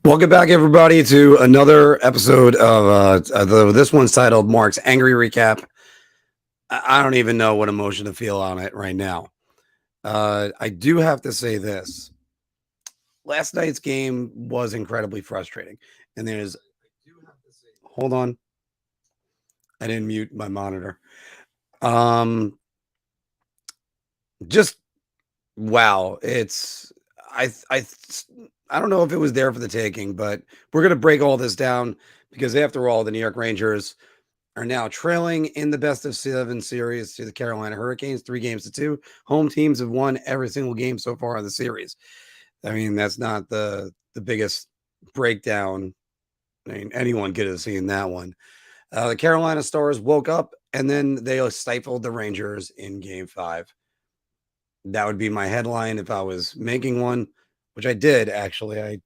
Welcome back, everybody, to another episode of this one's titled Marc's Angry Recap. I don't even know what emotion to feel on it right now. I do have to say this. Last night's game was incredibly frustrating. And hold on. I didn't mute my monitor. Um, just wow. I, I, I don't know if it was there for the taking, but we're going to break all this down because after all, the New York Rangers are now trailing in the best of 7 series to the Carolina Hurricanes, 3-2. Home teams have won every single game so far in the series. I mean, that's not the biggest breakdown. I mean, anyone could have seen that one. The Carolina Stars woke up and then they stifled the Rangers in Game 5. That would be my headline if I was making one, which I did actually.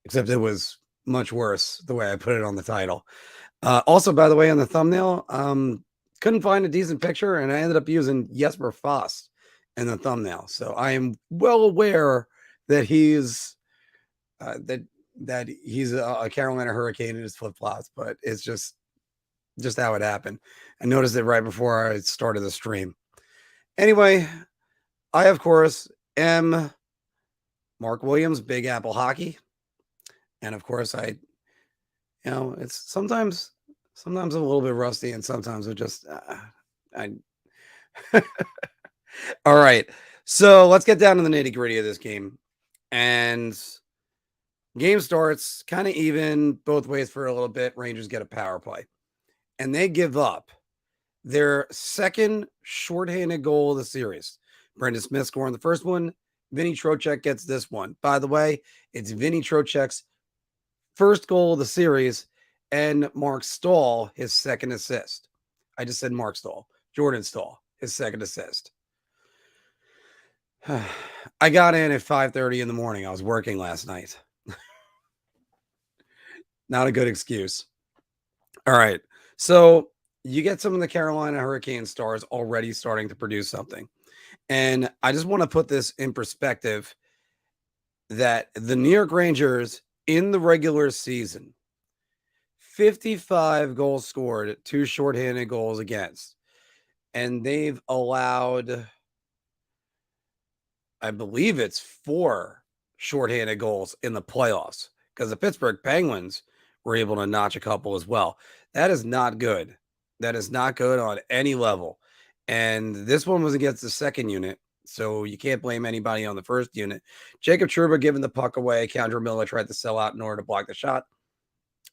Except it was much worse the way I put it on the title. Also, by the way, on the thumbnail, couldn't find a decent picture, and I ended up using Jesper Fast in the thumbnail. So I am well aware that he's that he's a Carolina Hurricane in his flip flops, but it's just how it happened. I noticed it right before I started the stream. Anyway, I of course am Mark Williams, Big Apple Hockey, and of course it's sometimes I'm a little bit rusty, and sometimes it just I. All right, so let's get down to the nitty gritty of this game, and game starts kind of even both ways for a little bit. Rangers get a power play, and they give up their second shorthanded goal of the series. Brendan Smith scoring the first one. Vinny Trocheck gets this one. By the way, it's Vinny Trocheck's first goal of the series, and Mark Stahl, his second assist. I just said Mark Stahl. Jordan Stahl, his second assist. I got in at 5:30 in the morning. I was working last night. Not a good excuse. All right. So you get some of the Carolina Hurricane stars already starting to produce something. And I just want to put this in perspective that the New York Rangers in the regular season, 55 goals scored, 2 shorthanded goals against. And they've allowed, I believe it's 4 shorthanded goals in the playoffs, because the Pittsburgh Penguins were able to notch a couple as well. That is not good. That is not good on any level. And this one was against the second unit, so you can't blame anybody on the first unit. Jacob Trouba giving the puck away. Kendra Miller tried to sell out in order to block the shot,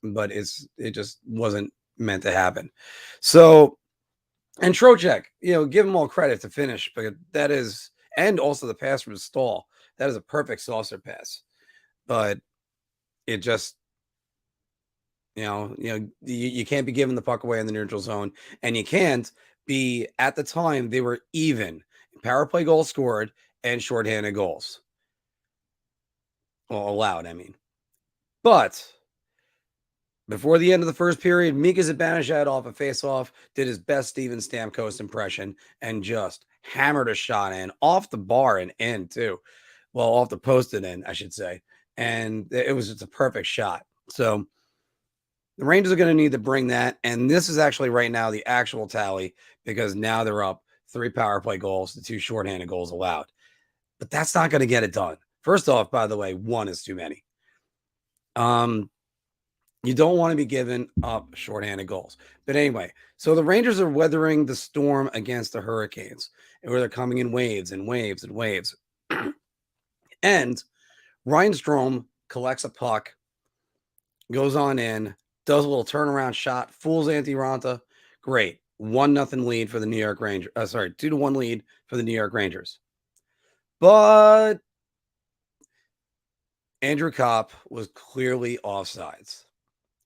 but it just wasn't meant to happen. So, and Trocheck, give him all credit to finish, but that is, and also the pass from Stahl, that is a perfect saucer pass. But it just, you can't be giving the puck away in the neutral zone, and you can't be, at the time they were even power play goals scored and shorthanded goals. Well, allowed, I mean. But before the end of the first period, Mika Zibanejad off a faceoff did his best Steven Stamkos impression and just hammered a shot in off the bar and in too. Well, off the post and in, I should say. And it was just a perfect shot. So the Rangers are going to need to bring that. And this is actually right now the actual tally, because now they're up 3 power play goals to 2 shorthanded goals allowed. But that's not going to get it done. First off, by the way, 1 is too many. You don't want to be giving up shorthanded goals. But anyway, so the Rangers are weathering the storm against the Hurricanes, where they're coming in waves and waves and waves. And Ryan Strome collects a puck, goes on in, does a little turnaround shot, fools Antti Ranta. Great. 1-0 lead for the New York Rangers. 2-1 lead for the New York Rangers. But Andrew Kopp was clearly offsides.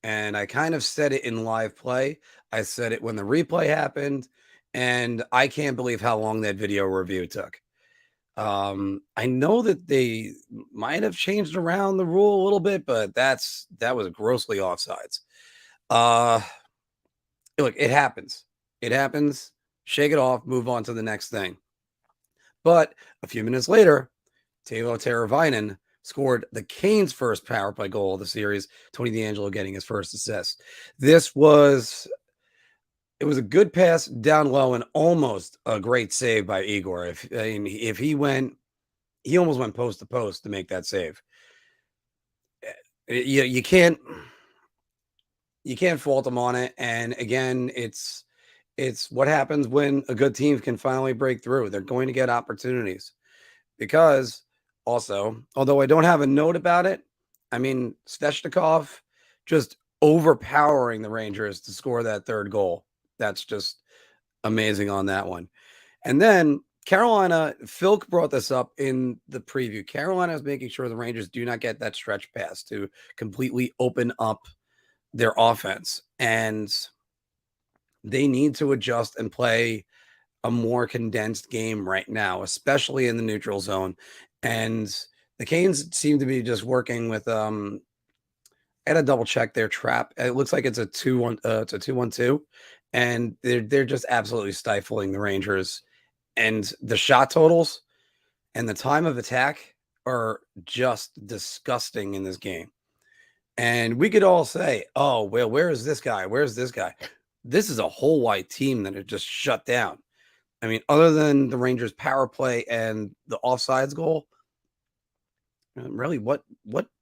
And I kind of said it in live play. I said it when the replay happened, and I can't believe how long that video review took. I know that they might have changed around the rule a little bit, but that was grossly offsides. Look, it happens. It happens. Shake it off, move on to the next thing. But a few minutes later, Teuvo Teravainen scored the Canes' first power play goal of the series, Tony DeAngelo getting his first assist. It was a good pass down low and almost a great save by Igor. If he almost went post to post to make that save. You can't fault him on it. And again, it's what happens when a good team can finally break through. They're going to get opportunities because also, although I don't have a note about it, I mean, Svechnikov just overpowering the Rangers to score that third goal. That's just amazing on that one. And then Carolina, Phil brought this up in the preview. Carolina is making sure the Rangers do not get that stretch pass to completely open up their offense. And they need to adjust and play a more condensed game right now, especially in the neutral zone. And the Canes seem to be just working with I had to double check their trap. It looks like it's a 2-1 it's a 2-1-2, and they're just absolutely stifling the Rangers. And the shot totals and the time of attack are just disgusting in this game. And we could all say, "Oh, well, where is this guy? Where's this guy?" This is a whole white team that are just shut down. I mean, other than the Rangers' power play and the offsides goal, really, what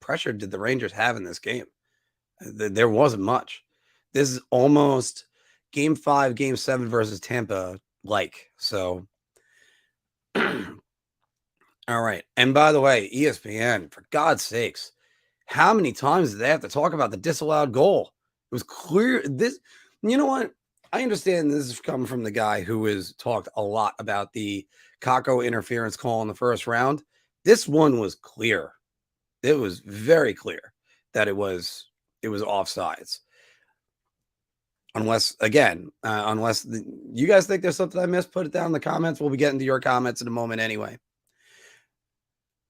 pressure did the Rangers have in this game? There wasn't much. This is almost Game 5, Game 7 versus Tampa like. So, all right. And by the way, ESPN, for God's sakes, how many times did they have to talk about the disallowed goal? It was clear. You know what? I understand this is coming from the guy who has talked a lot about the Kakko interference call in the first round. This one was clear. It was very clear that it was offsides. Unless you guys think there's something I missed, put it down in the comments. We'll be getting to your comments in a moment anyway.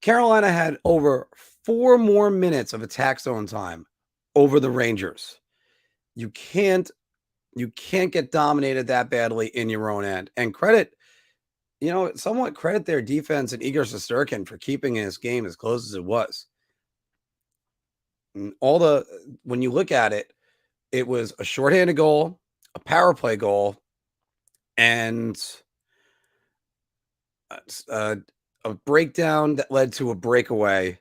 Carolina had over 4 more minutes of attack zone time over the Rangers. You can't get dominated that badly in your own end. And somewhat credit their defense and Igor Shesterkin for keeping this game as close as it was. And when you look at it, it was a shorthanded goal, a power play goal, and a breakdown that led to a breakaway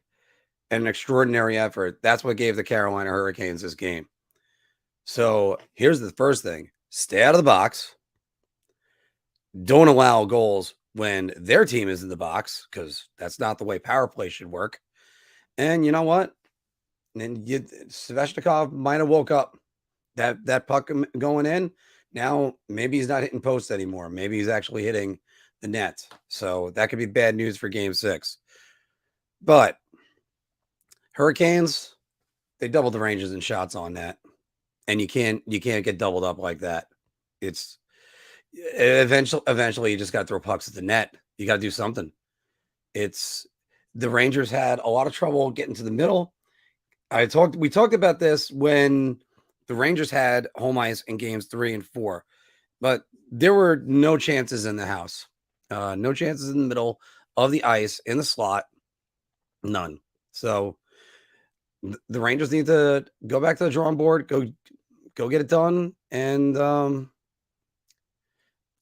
and an extraordinary effort. That's what gave the Carolina Hurricanes this game. So here's the first thing. Stay out of the box. Don't allow goals when their team is in the box, because that's not the way power play should work. And you know what? And Svechnikov might have woke up. That puck going in, now maybe he's not hitting posts anymore. Maybe he's actually hitting the net. So that could be bad news for Game 6. But Hurricanes, they doubled the Rangers in shots on that. And you can't get doubled up like that. It's eventually you just got to throw pucks at the net. You got to do something. The Rangers had a lot of trouble getting to the middle. We talked about this when the Rangers had home ice in games 3 and 4, but there were no chances in the house. No chances in the middle of the ice, in the slot. None. So the Rangers need to go back to the drawing board, go get it done. And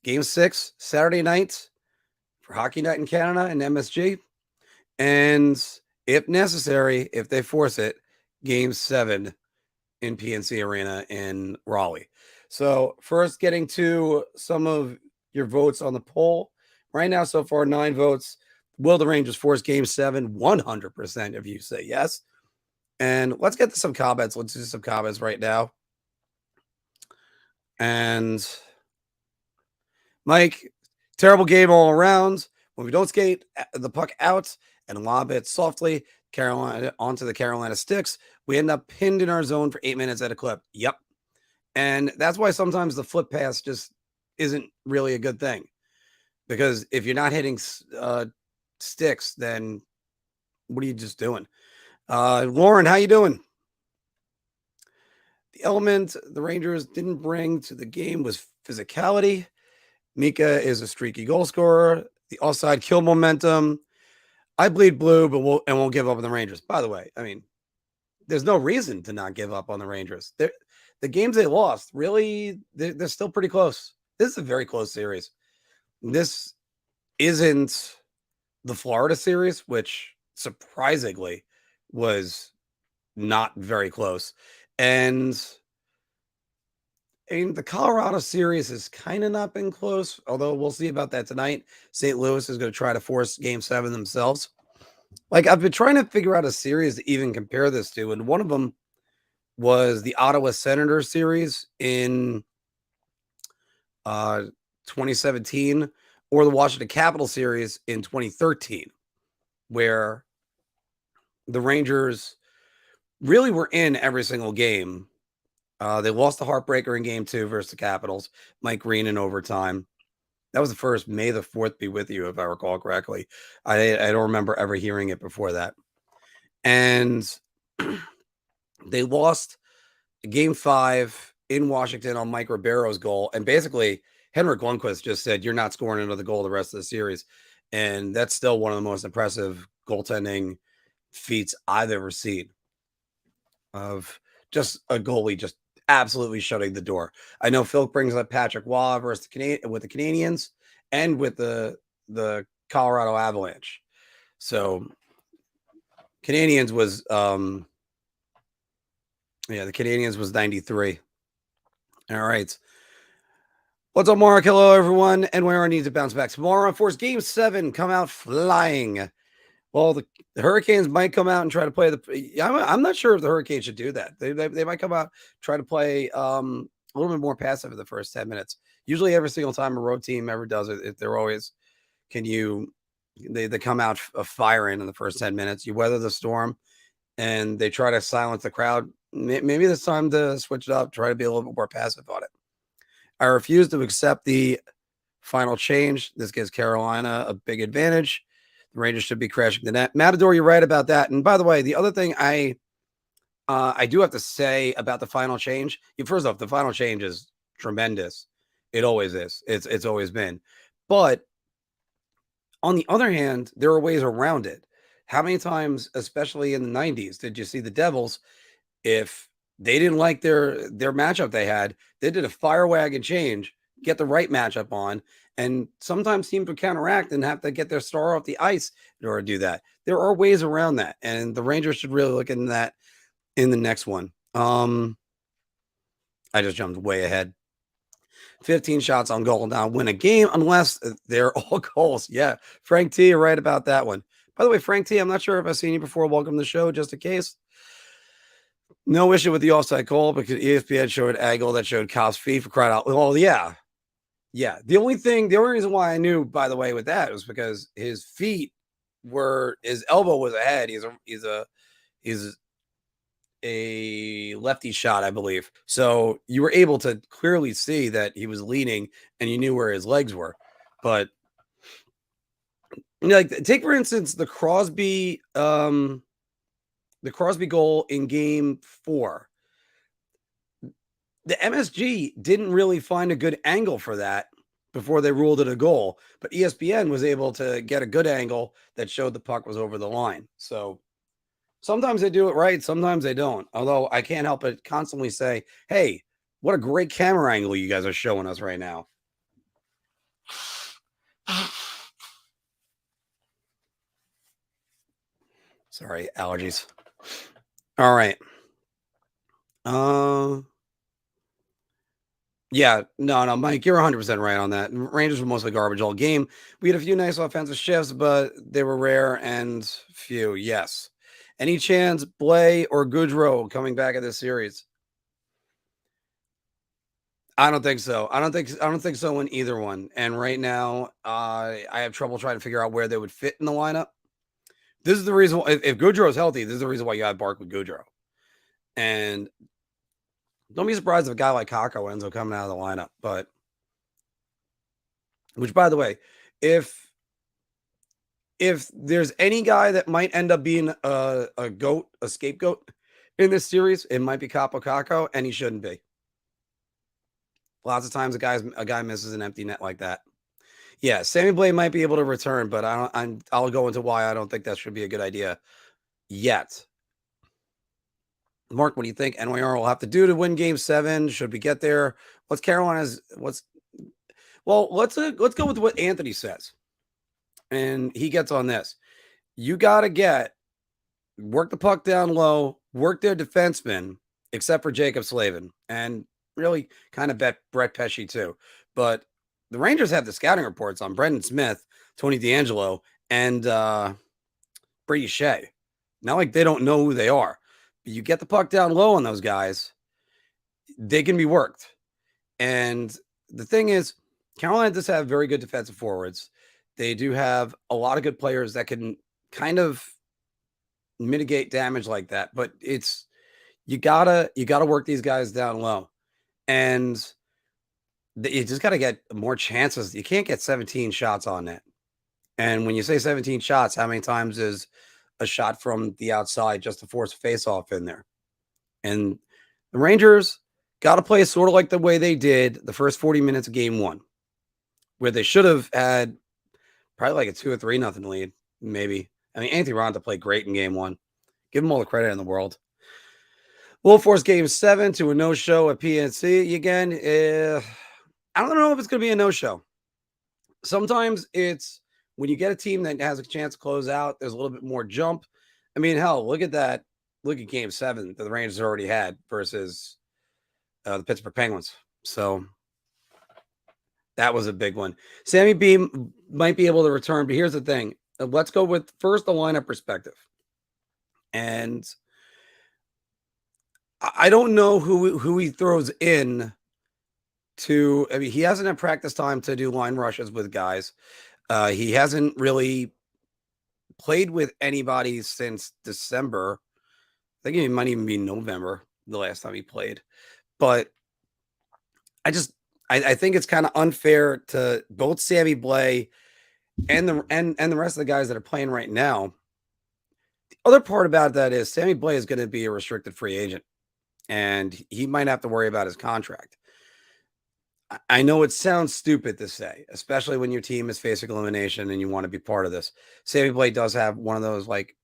Game 6, Saturday night for Hockey Night in Canada and MSG. And if necessary, if they force it, Game 7 in PNC Arena in Raleigh. So first, getting to some of your votes on the poll. Right now, so far, 9 votes. Will the Rangers force Game 7? 100% of you say yes. And let's get to some comments. Let's do some comments right now. And Mike, terrible game all around. When we don't skate the puck out and lob it softly onto the Carolina sticks, we end up pinned in our zone for 8 minutes at a clip. Yep. And that's why sometimes the flip pass just isn't really a good thing. Because if you're not hitting sticks, then what are you just doing? Lauren, how you doing? The element the Rangers didn't bring to the game was physicality. Mika is a streaky goal scorer. The offside kill momentum. I bleed blue, but we'll give up on the Rangers. By the way, I mean, there's no reason to not give up on the Rangers. The games they lost, really, they're still pretty close. This is a very close series. This isn't the Florida series, which surprisingly was not very close. And I mean, the Colorado series has kind of not been close, although we'll see about that tonight. St. Louis is going to try to force game 7 themselves. Like, I've been trying to figure out a series to even compare this to, and one of them was the Ottawa Senators series in 2017 or the Washington Capitals series in 2013, where the Rangers really were in every single game. They lost the heartbreaker in game 2 versus the Capitals, Mike Green in overtime. That was the first May the 4th be with you, if I recall correctly. I don't remember ever hearing it before that. And they lost game 5 in Washington on Mike Ribeiro's goal. And basically, Henrik Lundqvist just said, "You're not scoring another goal the rest of the series." And that's still one of the most impressive goaltending feats I've ever seen, of just a goalie just absolutely shutting the door. I know Phil brings up Patrick Waugh versus with the Canadians and with the Colorado Avalanche. So Canadians was the Canadians was 93. All right. What's up, Marc? Hello, everyone. And where I need to bounce back tomorrow. Of course, game 7, come out flying. Well, the Hurricanes might come out and try to play I'm not sure if the Hurricanes should do that. They might come out, try to play a little bit more passive in the first 10 minutes. Usually every single time a road team ever does it, they're always, they come out firing in the first 10 minutes. You weather the storm and they try to silence the crowd. Maybe it's time to switch it up, try to be a little bit more passive on it. I refuse to accept the final change. This gives Carolina a big advantage. The Rangers should be crashing the net. Matador, you're right about that. And by the way, the other thing I do have to say about the final change, first off, the final change is tremendous. It always is. It's always been. But on the other hand, there are ways around it. How many times, especially in the 90s, did you see the Devils, if they didn't like their matchup they had, they did a fire wagon change, get the right matchup on, and sometimes teams would counteract and have to get their star off the ice in order to do that. There are ways around that, and the Rangers should really look into that in the next one. I just jumped way ahead. 15 shots on goal now win a game unless they're all goals. Yeah, Frank T, you're right about that one. By the way, Frank T, I'm not sure if I've seen you before. Welcome to the show, just in case. No issue with the offside call because ESPN showed angle that showed Cobb's feet, for crying out. Well, yeah. Yeah. The only reason why I knew, by the way, with that was because his feet his elbow was ahead. He's a lefty shot, I believe. So you were able to clearly see that he was leaning and you knew where his legs were. But like, take for instance the Crosby goal in game 4. The MSG didn't really find a good angle for that before they ruled it a goal, but ESPN was able to get a good angle that showed the puck was over the line. So sometimes they do it right, sometimes they don't. Although I can't help but constantly say, hey, what a great camera angle you guys are showing us right now. Sorry, allergies. All right. Yeah, no, Mike, you're 100% right on that. Rangers were mostly garbage all game. We had a few nice offensive shifts, but they were rare and few. Yes. Any chance Blay or Goudreau coming back in this series? I don't think so. I don't think so in either one. And right now, I have trouble trying to figure out where they would fit in the lineup. This is the reason why, if Goudreau is healthy, this is the reason why you have Bark with Goudreau. And don't be surprised if a guy like Kakko ends up coming out of the lineup. But, which, by the way, if there's any guy that might end up being a scapegoat in this series, it might be Kaapo Kakko, and he shouldn't be. Lots of times a guy misses an empty net like that. Yeah, Sammy Blay might be able to return, but I'll go into why I don't think that should be a good idea yet. Mark, what do you think NYR will have to do to win Game 7? Should we get there? What's Carolina's? Well? Let's go with what Anthony says, and he gets on this. You got to work the puck down low, work their defensemen, except for Jacob Slavin, and really kind of bet Brett Pesce too. But the Rangers have the scouting reports on Brendan Smith, Tony DeAngelo, and Brady Shea. Not like they don't know who they are. But you get the puck down low on those guys, they can be worked. And the thing is, Carolina does have very good defensive forwards. They do have a lot of good players that can kind of mitigate damage like that. But you gotta work these guys down low, and you just gotta get more chances. You can't get 17 shots on net. And when you say 17 shots, how many times is a shot from the outside just to force a face-off in there? And the Rangers got to play sort of like the way they did the first 40 minutes of Game 1, where they should have had probably like a 2 or 3-0 lead, maybe. I mean, Anthony Ranta played great in Game 1. Give him all the credit in the world. We'll force Game 7 to a no-show at PNC again. I don't know if it's going to be a no-show. Sometimes it's when you get a team that has a chance to close out, there's a little bit more jump. I mean, hell, look at that. Look at Game 7 that the Rangers already had versus the Pittsburgh Penguins. So that was a big one. Sammy B might be able to return, but here's the thing. Let's go with first the lineup perspective. And I don't know who he throws in to. I mean, he hasn't had practice time to do line rushes with guys. He hasn't really played with anybody since December. I think it might even be November the last time he played. But I think it's kind of unfair to both Sammy Blay and the rest of the guys that are playing right now. The other part about that is Sammy Blay is going to be a restricted free agent, and he might have to worry about his contract. I know it sounds stupid to say, especially when your team is facing elimination and you want to be part of this. Sammy Blay does have one of those like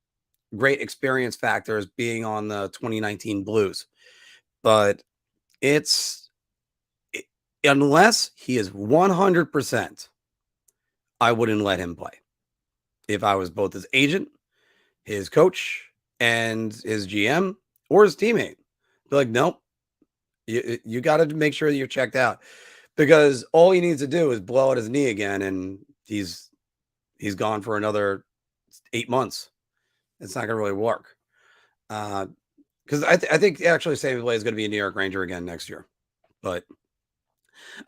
great experience factors being on the 2019 Blues, but unless he is 100%, I wouldn't let him play. If I was both his agent, his coach, and his GM or his teammate, be like, nope, you got to make sure that you're checked out, because all he needs to do is blow out his knee again, and he's gone for another 8 months. It's not going to really work. Because I think actually Sammy Blay is going to be a New York Ranger again next year. But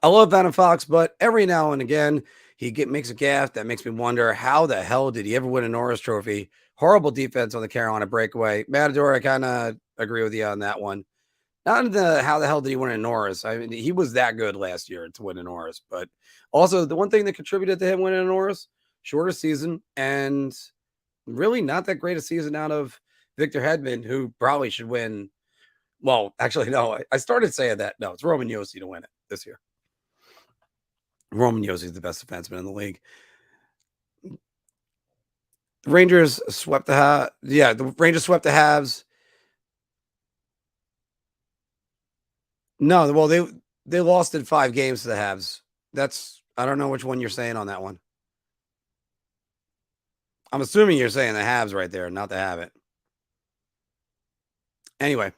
I love Venom Fox, but every now and again he makes a gaffe that makes me wonder how the hell did he ever win a Norris Trophy? Horrible defense on the Carolina breakaway. Matador, I kind of agree with you on that one. Not in the how the hell did he win a Norris? I mean, he was that good last year to win a Norris, but also the one thing that contributed to him winning a Norris, shorter season, and really not that great a season out of Victor Hedman, who probably should win. Well, actually, no, I started saying that. No, it's Roman Josi to win it this year. Roman Josi is the best defenseman in the league. The Rangers swept the the Rangers swept the Habs. No, well, they lost in 5 games to the Habs. I don't know which one you're saying on that one. I'm assuming you're saying the Habs right there, not the Habit. Anyway,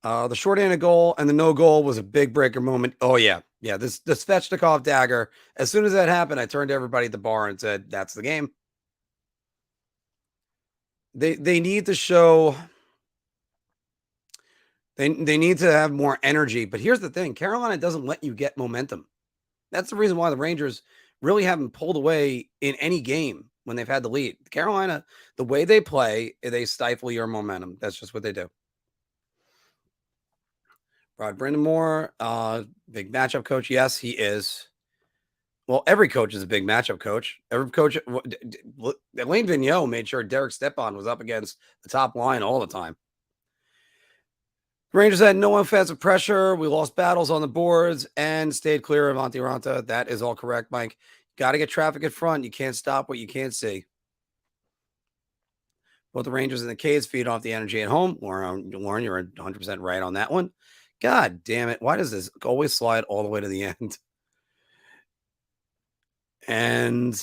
the shorthanded goal and the no goal was a big breaker moment. Oh yeah, this Svechnikov dagger. As soon as that happened, I turned to everybody at the bar and said, "That's the game." They need to show. They need to have more energy. But here's the thing: Carolina doesn't let you get momentum. That's the reason why the Rangers really haven't pulled away in any game when they've had the lead. Carolina, the way they play, they stifle your momentum. That's just what they do. Rod Brindamore, big matchup coach. Yes, he is. Well, every coach is a big matchup coach. Every coach, Alain Vigneault made sure Derek Stepan was up against the top line all the time. Rangers had no offensive pressure. We lost battles on the boards and stayed clear of Monty Ranta. That is all correct, Mike. Got to get traffic in front. You can't stop what you can't see. Both the Rangers and the Caves feed off the energy at home. Lauren, you're 100% right on that one. God damn it. Why does this always slide all the way to the end? And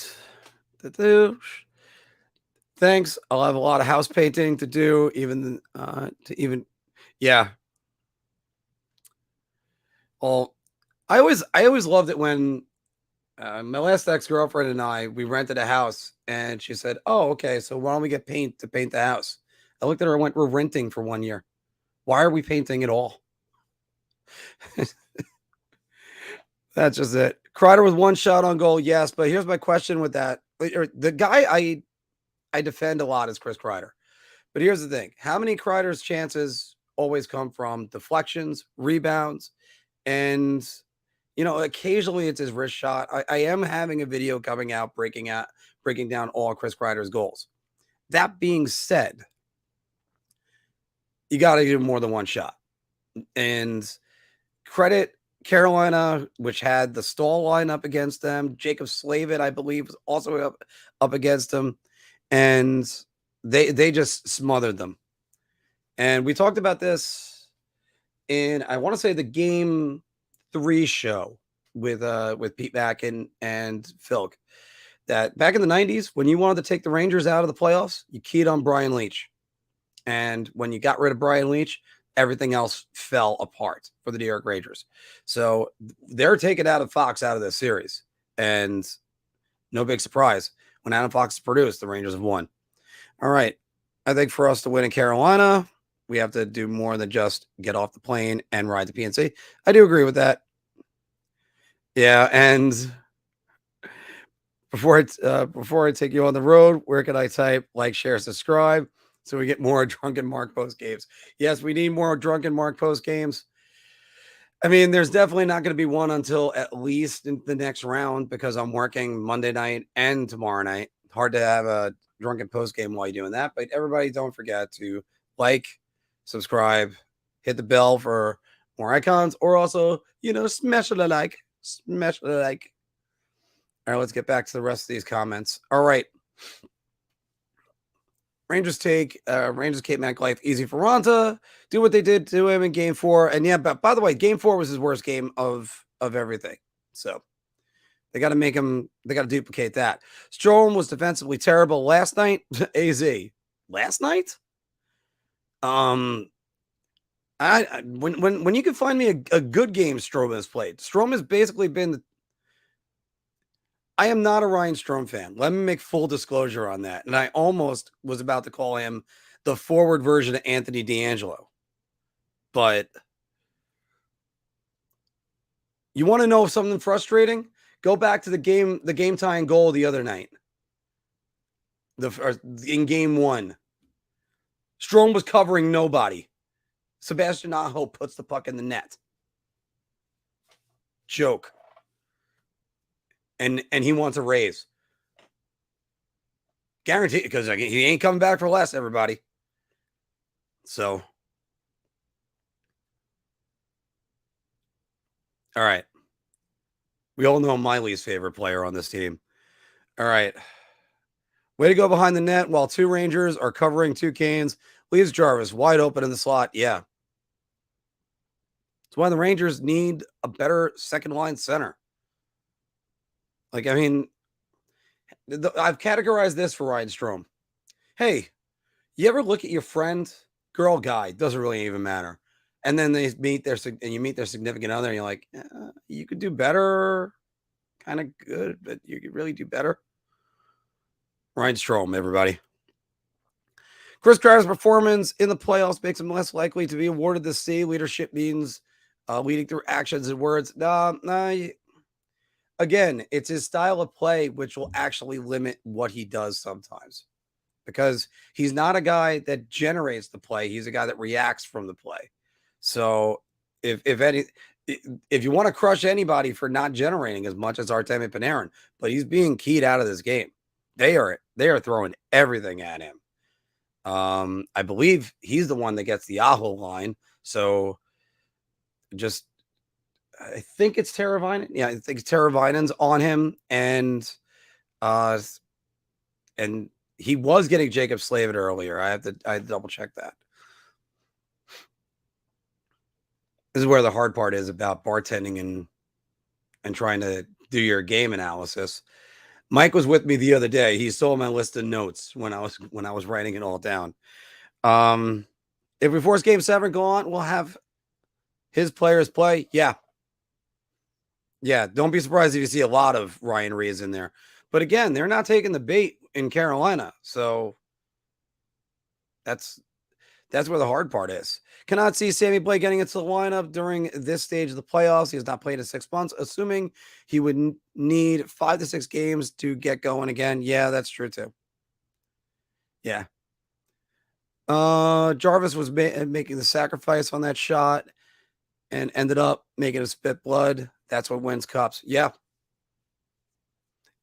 thanks. I'll have a lot of house painting to do, yeah. Well, I always loved it when my last ex-girlfriend and I, we rented a house and she said, "Oh, okay, so why don't we get paint to paint the house?" I looked at her and went, "We're renting for 1 year. Why are we painting at all?" That's just it. Kreider with 1 shot on goal, yes, but here's my question with that. The guy I defend a lot is Chris Kreider. But here's the thing. How many Kreider's chances always come from deflections, rebounds, and occasionally it's his wrist shot. I am having a video coming out breaking down all Chris Kreider's goals. That being said, you got to do more than 1 shot. And credit Carolina, which had the Stahl line up against them. Jacob Slavin, I believe, was also up against them. And they just smothered them. And we talked about this in, I want to say, the Game 3 show with Pete Mack and Philk, that back in the 90s, when you wanted to take the Rangers out of the playoffs, you keyed on Brian Leetch. And when you got rid of Brian Leetch, everything else fell apart for the New York Rangers. So they're taking Adam Fox out of this series. And no big surprise. When Adam Fox is produced, the Rangers have won. All right. I think for us to win in Carolina, we have to do more than just get off the plane and ride the PNC. I do agree with that. Yeah, and before I take you on the road, where can I type like, share, subscribe so we get more Drunken Marc post games? Yes, we need more Drunken Marc post games. I mean, there's definitely not going to be one until at least in the next round because I'm working Monday night and tomorrow night. Hard to have a drunken post game while you're doing that, but everybody don't forget to like, subscribe, hit the bell for more icons, or also, smash the like. Smash the like. All right, let's get back to the rest of these comments. All right. Rangers keep Mac life easy for Ranta. Do what they did to him in Game 4. And yeah, but by the way, Game 4 was his worst game of everything. So they got to make him. They got to duplicate that. Strome was defensively terrible last night. Az last night. When you can find me a good game Strome has played. Strome has basically been. I am not a Ryan Strome fan. Let me make full disclosure on that. And I almost was about to call him the forward version of Anthony DeAngelo. But you want to know something frustrating? Go back to the game tying goal the other night. In Game 1. Strome was covering nobody. Sebastian Aho puts the puck in the net. Joke. And he wants a raise. Guaranteed, because he ain't coming back for less, everybody. So. All right. We all know my least favorite player on this team. All right. Way to go behind the net while 2 Rangers are covering 2 Canes. Leaves Jarvis wide open in the slot. Yeah. That's why the Rangers need a better second line center. Like, I mean, I've categorized this for Ryan Strome. Hey, you ever look at your friend, girl, guy, doesn't really even matter. And then you meet their significant other, and you're like, you could do better, kind of good, but you could really do better. Ryan Strome, everybody. Chris Kreider's performance in the playoffs makes him less likely to be awarded the C. Leadership means leading through actions and words. Again, it's his style of play which will actually limit what he does sometimes, because he's not a guy that generates the play. He's a guy that reacts from the play. So if you want to crush anybody for not generating as much as Artemi Panarin, but he's being keyed out of this game. They are throwing everything at him. I believe he's the one that gets the Aho line. So just, I think it's Teravainen. Yeah, I think Teravainen's on him, uh, and he was getting Jacob Slavin earlier. I had to double check that. This is where the hard part is about bartending and trying to do your game analysis. Mike was with me the other day. He saw my list of notes when I was writing it all down. If we force Game 7 go on, we'll have his players play. Yeah. Don't be surprised if you see a lot of Ryan Reeves in there. But again, they're not taking the bait in Carolina. So that's where the hard part is. Cannot see Sammy Blake getting into the lineup during this stage of the playoffs. He has not played in 6 months, assuming he would need 5 to 6 games to get going again. Yeah, that's true too. Yeah. Jarvis was making the sacrifice on that shot and ended up making a spit blood. That's what wins cups. Yeah.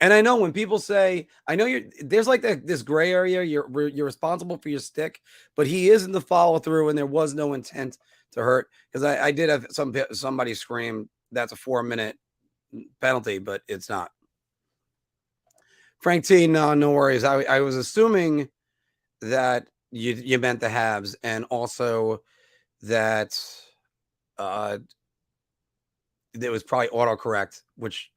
And I know when people say, I know there's like this gray area. You're responsible for your stick, but he is in the follow through, and there was no intent to hurt. Because I did have somebody scream that's a 4-minute penalty, but it's not. Frank T, no worries. I was assuming that you meant the Habs, and also that it was probably autocorrect, which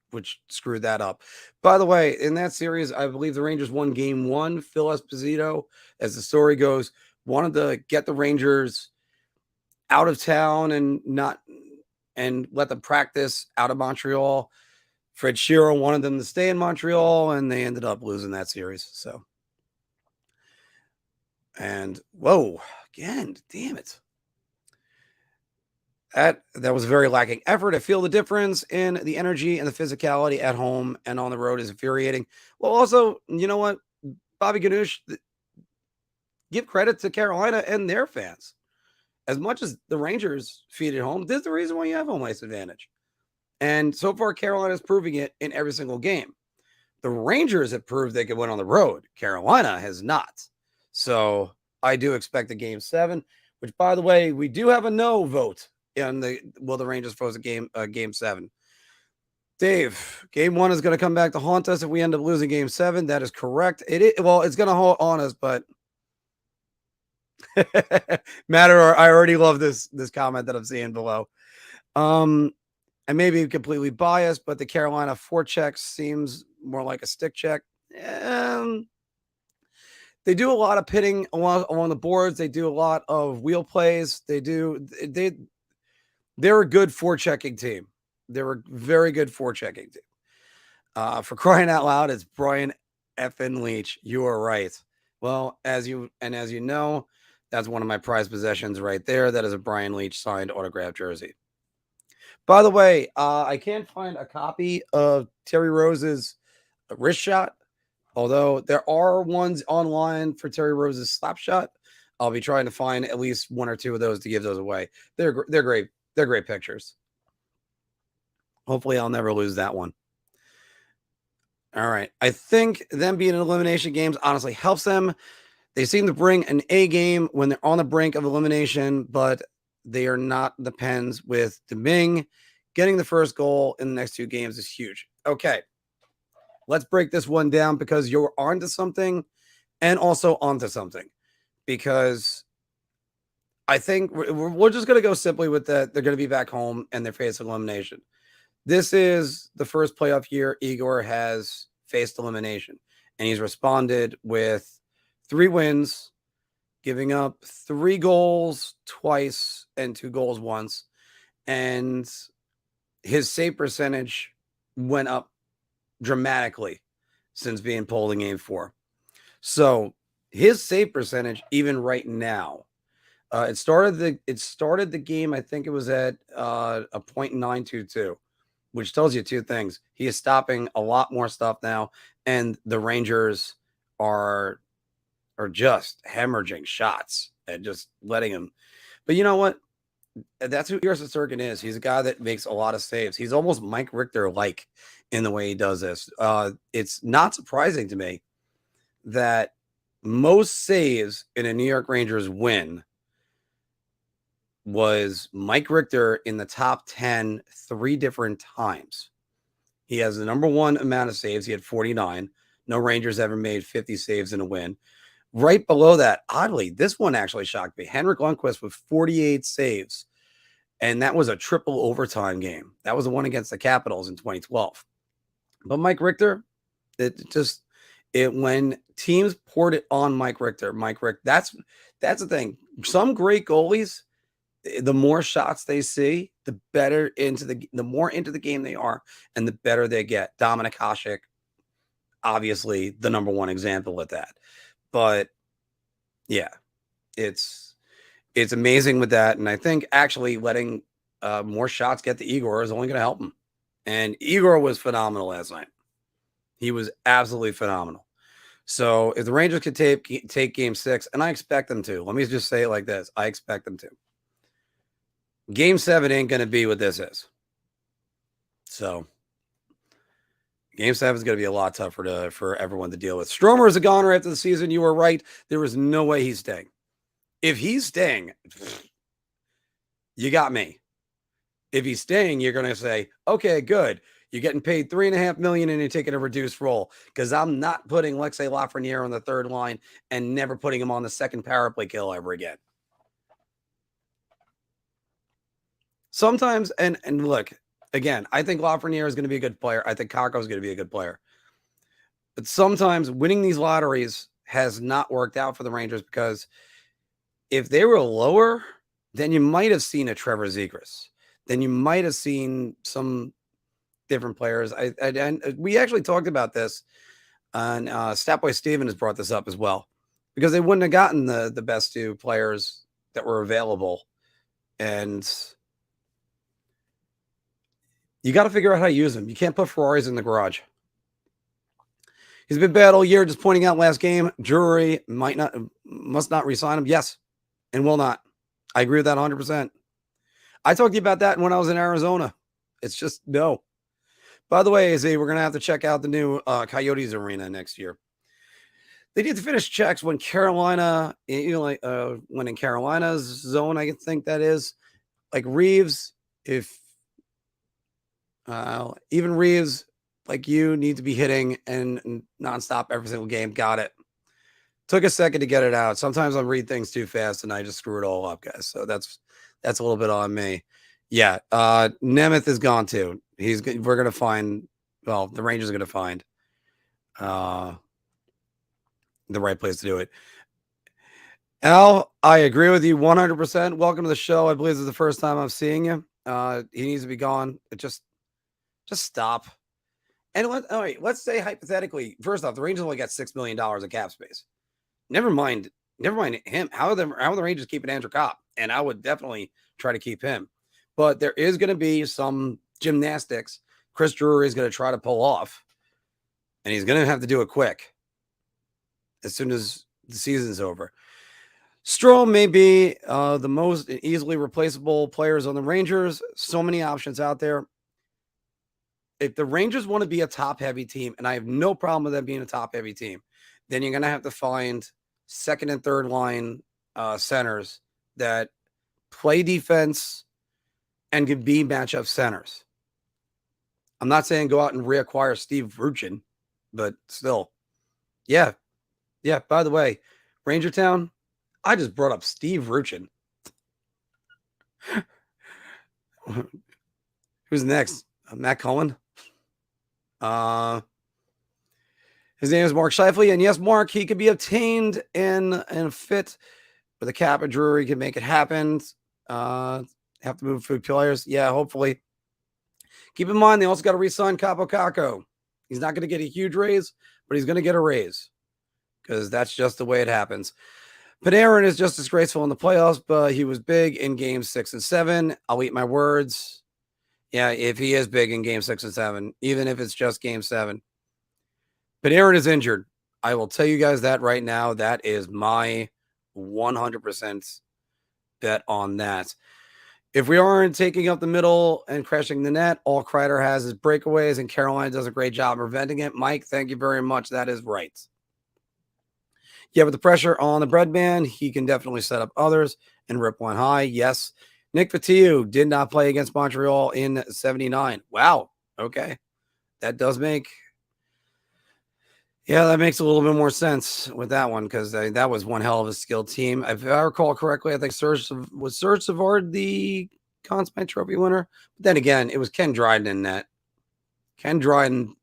screwed that up. By the way, in that series, I believe the Rangers won Game 1. Phil Esposito, as the story goes, wanted to get the Rangers out of town and let them practice out of Montreal. Fred Shearer wanted them to stay in Montreal, and they ended up losing that series. So, and whoa, again, damn it. That was a very lacking effort. I feel the difference in the energy and the physicality at home and on the road is infuriating. Well, also, you know what? Bobby Ganoush, give credit to Carolina and their fans. As much as the Rangers feed at home, this is the reason why you have home ice advantage. And so far, Carolina is proving it in every single game. The Rangers have proved they can win on the road. Carolina has not. So I do expect a Game 7, which, by the way, we do have a no vote. Will the Rangers force a game 7? Dave, Game 1 is going to come back to haunt us if we end up losing Game 7. That is correct. It's going to haunt us, but Matter, I already love this comment that I'm seeing below. I may be completely biased, but the Carolina forecheck seems more like a stick check. They do a lot of pitting along the boards. They do a lot of wheel plays. They're a good forechecking team. They're a very good forechecking team. For crying out loud, it's Brian effing Leach. You are right. Well, as you know, that's one of my prized possessions right there. That is a Brian Leach signed autographed jersey. By the way, I can't find a copy of Terry Rose's wrist shot, although there are ones online for Terry Rose's slap shot. I'll be trying to find at least 1 or 2 of those to give those away. They're great. They're great pictures. Hopefully, I'll never lose that one. All right. I think them being in elimination games honestly helps them. They seem to bring an A game when they're on the brink of elimination, but they are not the Pens with Deming. Getting the first goal in the next 2 games is huge. Okay. Let's break this one down because you're onto something and also onto something. Because I think we're just going to go simply with that. They're going to be back home and they're facing elimination. This is the first playoff year Igor has faced elimination, and he's responded with 3 wins, giving up 3 goals twice and 2 goals once. And his save percentage went up dramatically since being pulled in Game 4. So his save percentage, even right now, it started the game. I think it was at a .922, which tells you 2 things. He is stopping a lot more stuff now, and the Rangers are just hemorrhaging shots and just letting him. But you know what? That's who Igor Shesterkin is. He's a guy that makes a lot of saves. He's almost Mike Richter-like in the way he does this. It's not surprising to me that most saves in a New York Rangers win was Mike Richter in the top 10 3 different times. He has the number one amount of saves. He had 49. No Rangers ever made 50 saves in a win. Right below that, oddly, this one actually shocked me. Henrik Lundqvist with 48 saves. And that was a triple overtime game. That was the one against the Capitals in 2012. But Mike Richter, when teams poured it on Mike Richter, that's the thing. Some great goalies, the more shots they see, the better the more into the game they are, and the better they get. Dominik Hasek, obviously the number one example of that. But yeah, it's amazing with that. And I think actually letting more shots get to Igor is only going to help him. And Igor was phenomenal last night. He was absolutely phenomenal. So if the Rangers could take game 6, and I expect them to, let me just say it like this. I expect them to. Game 7 ain't going to be what this is. So game 7 is going to be a lot tougher for everyone to deal with. Stromer is a goner after the season. You were right. There is no way he's staying. If he's staying, you got me. If he's staying, you're going to say, okay, good. You're getting paid $3.5 million and you're taking a reduced role, because I'm not putting Alexei Lafreniere on the third line and never putting him on the second power play kill ever again. Sometimes, and look, again, I think Lafreniere is going to be a good player. I think Kakko is going to be a good player. But sometimes winning these lotteries has not worked out for the Rangers, because if they were lower, then you might have seen a Trevor Zegras. Then you might have seen some different players. And we actually talked about this, and Statboy Steven has brought this up as well, because they wouldn't have gotten the best 2 players that were available. And you got to figure out how to use them. You can't put Ferraris in the garage. He's been bad all year. Just pointing out last game, Drury must not resign him. Yes, and will not. I agree with that 100%. I talked to you about that when I was in Arizona. It's just no. By the way, AZ, we're going to have to check out the new Coyotes arena next year. They need to finish checks when Carolina, when in Carolina's zone, I think that is. Like Reeves, if even Reeves, like you, need to be hitting and nonstop every single game. Got it. Took a second to get it out. Sometimes I read things too fast and I just screw it all up, guys. So that's a little bit on me. Yeah, Nemeth is gone too. We're gonna find. Well, the Rangers are gonna find the right place to do it. Al, I agree with you 100%. Welcome to the show. I believe this is the first time I'm seeing you. He needs to be gone. Just stop. And all right, let's say hypothetically, first off, the Rangers only got $6 million of cap space. Never mind him. How are the Rangers keeping Andrew Kopp? And I would definitely try to keep him. But there is going to be some gymnastics Chris Drury is going to try to pull off. And he's going to have to do it quick as soon as the season's over. Strome may be the most easily replaceable players on the Rangers. So many options out there. If the Rangers want to be a top-heavy team, and I have no problem with them being a top-heavy team, then you're going to have to find second and third line centers that play defense and can be matchup centers. I'm not saying go out and reacquire Steve Ruchin, but still. Yeah. Yeah, by the way, Ranger Town, I just brought up Steve Ruchin. Who's next? Matt Cullen? His name is Marc Scheifele, and yes, Mark, he could be obtained and fit with a cap, and Drury can make it happen. Have to move food players. Yeah, hopefully. Keep in mind, they also got to re-sign Capo Caco. He's not going to get a huge raise, but he's going to get a raise because that's just the way it happens. Panarin is just disgraceful in the playoffs, but he was big in games 6 and 7. I'll eat my words. Yeah, if he is big in game 6 and 7, even if it's just game 7. Panarin is injured. I will tell you guys that right now. That is my 100% bet on that. If we aren't taking up the middle and crashing the net, all Kreider has is breakaways, and Carolina does a great job preventing it. Mike, thank you very much. That is right. Yeah, with the pressure on the bread man, he can definitely set up others and rip one high. Yes, Nick Fotiu did not play against Montreal in 79. Wow. Okay. That does make, yeah, that makes a little bit more sense with that one because that was one hell of a skilled team. If I recall correctly, I think Serge Savard the Conn Smythe Trophy winner. But then again, it was Ken Dryden in that. Ken Dryden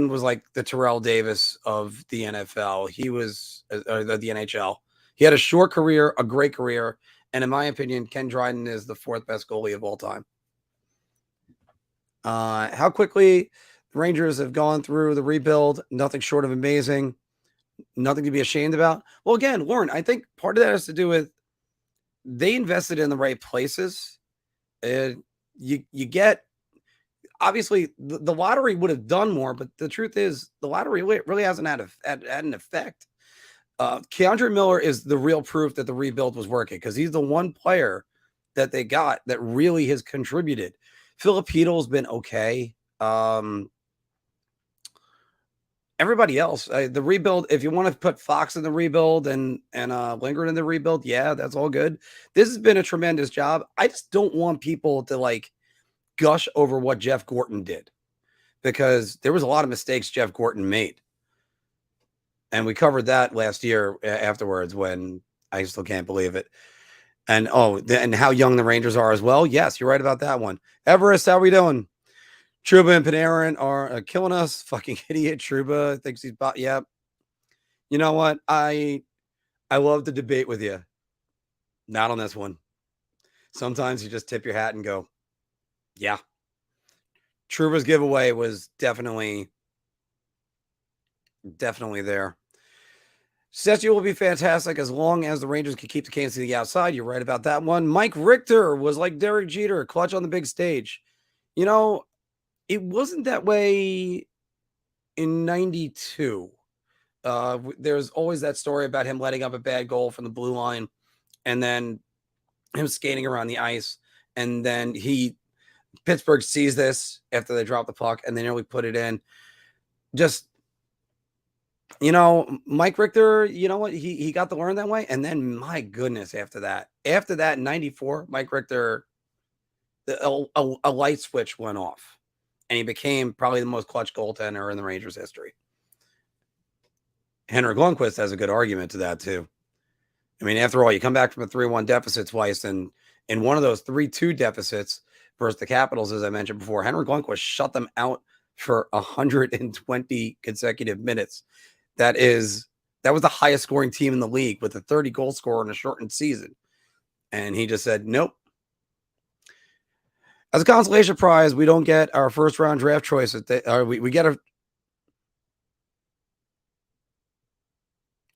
was like the Terrell Davis of the NFL. He was the NHL. He had a short career, a great career, and in my opinion, Ken Dryden is the fourth best goalie of all time. How quickly the Rangers have gone through the rebuild, nothing short of amazing, nothing to be ashamed about. Well, again, Lauren, I think part of that has to do with they invested in the right places. You get obviously the lottery would have done more, but the truth is the lottery really hasn't had an effect. Keandre Miller is the real proof that the rebuild was working because he's the one player that they got that really has contributed. Filipino's been okay. Everybody else, the rebuild, if you want to put Fox in the rebuild and Lingard in the rebuild, yeah, that's all good. This has been a tremendous job. I just don't want people to like gush over what Jeff Gorton did because there was a lot of mistakes Jeff Gorton made. And we covered that last year afterwards when I still can't believe it. And and how young the Rangers are as well. Yes, you're right about that one. Everest, how are we doing? Trouba and Panarin are killing us. Fucking idiot. Trouba thinks he's yeah. You know what? I love to debate with you. Not on this one. Sometimes you just tip your hat and go, yeah. Trouba's giveaway was definitely there. Session will be fantastic as long as the Rangers can keep the Canes to the outside. You're right about that one. Mike Richter was like Derek Jeter, clutch on the big stage. You know, it wasn't that way in 92. There's always that story about him letting up a bad goal from the blue line and then him skating around the ice. And then Pittsburgh sees this after they drop the puck and they nearly put it in. Just, Mike Richter, you know what? He got to learn that way. And then, my goodness, after that, in 94, Mike Richter, a light switch went off. And he became probably the most clutch goaltender in the Rangers' history. Henrik Lundqvist has a good argument to that, too. I mean, after all, you come back from a 3-1 deficit twice, and in one of those 3-2 deficits versus the Capitals, as I mentioned before, Henrik Lundqvist shut them out for 120 consecutive minutes. That was the highest scoring team in the league with a 30 goal scorer in a shortened season. And he just said, nope. As a consolation prize, we don't get our first round draft choice. We get a.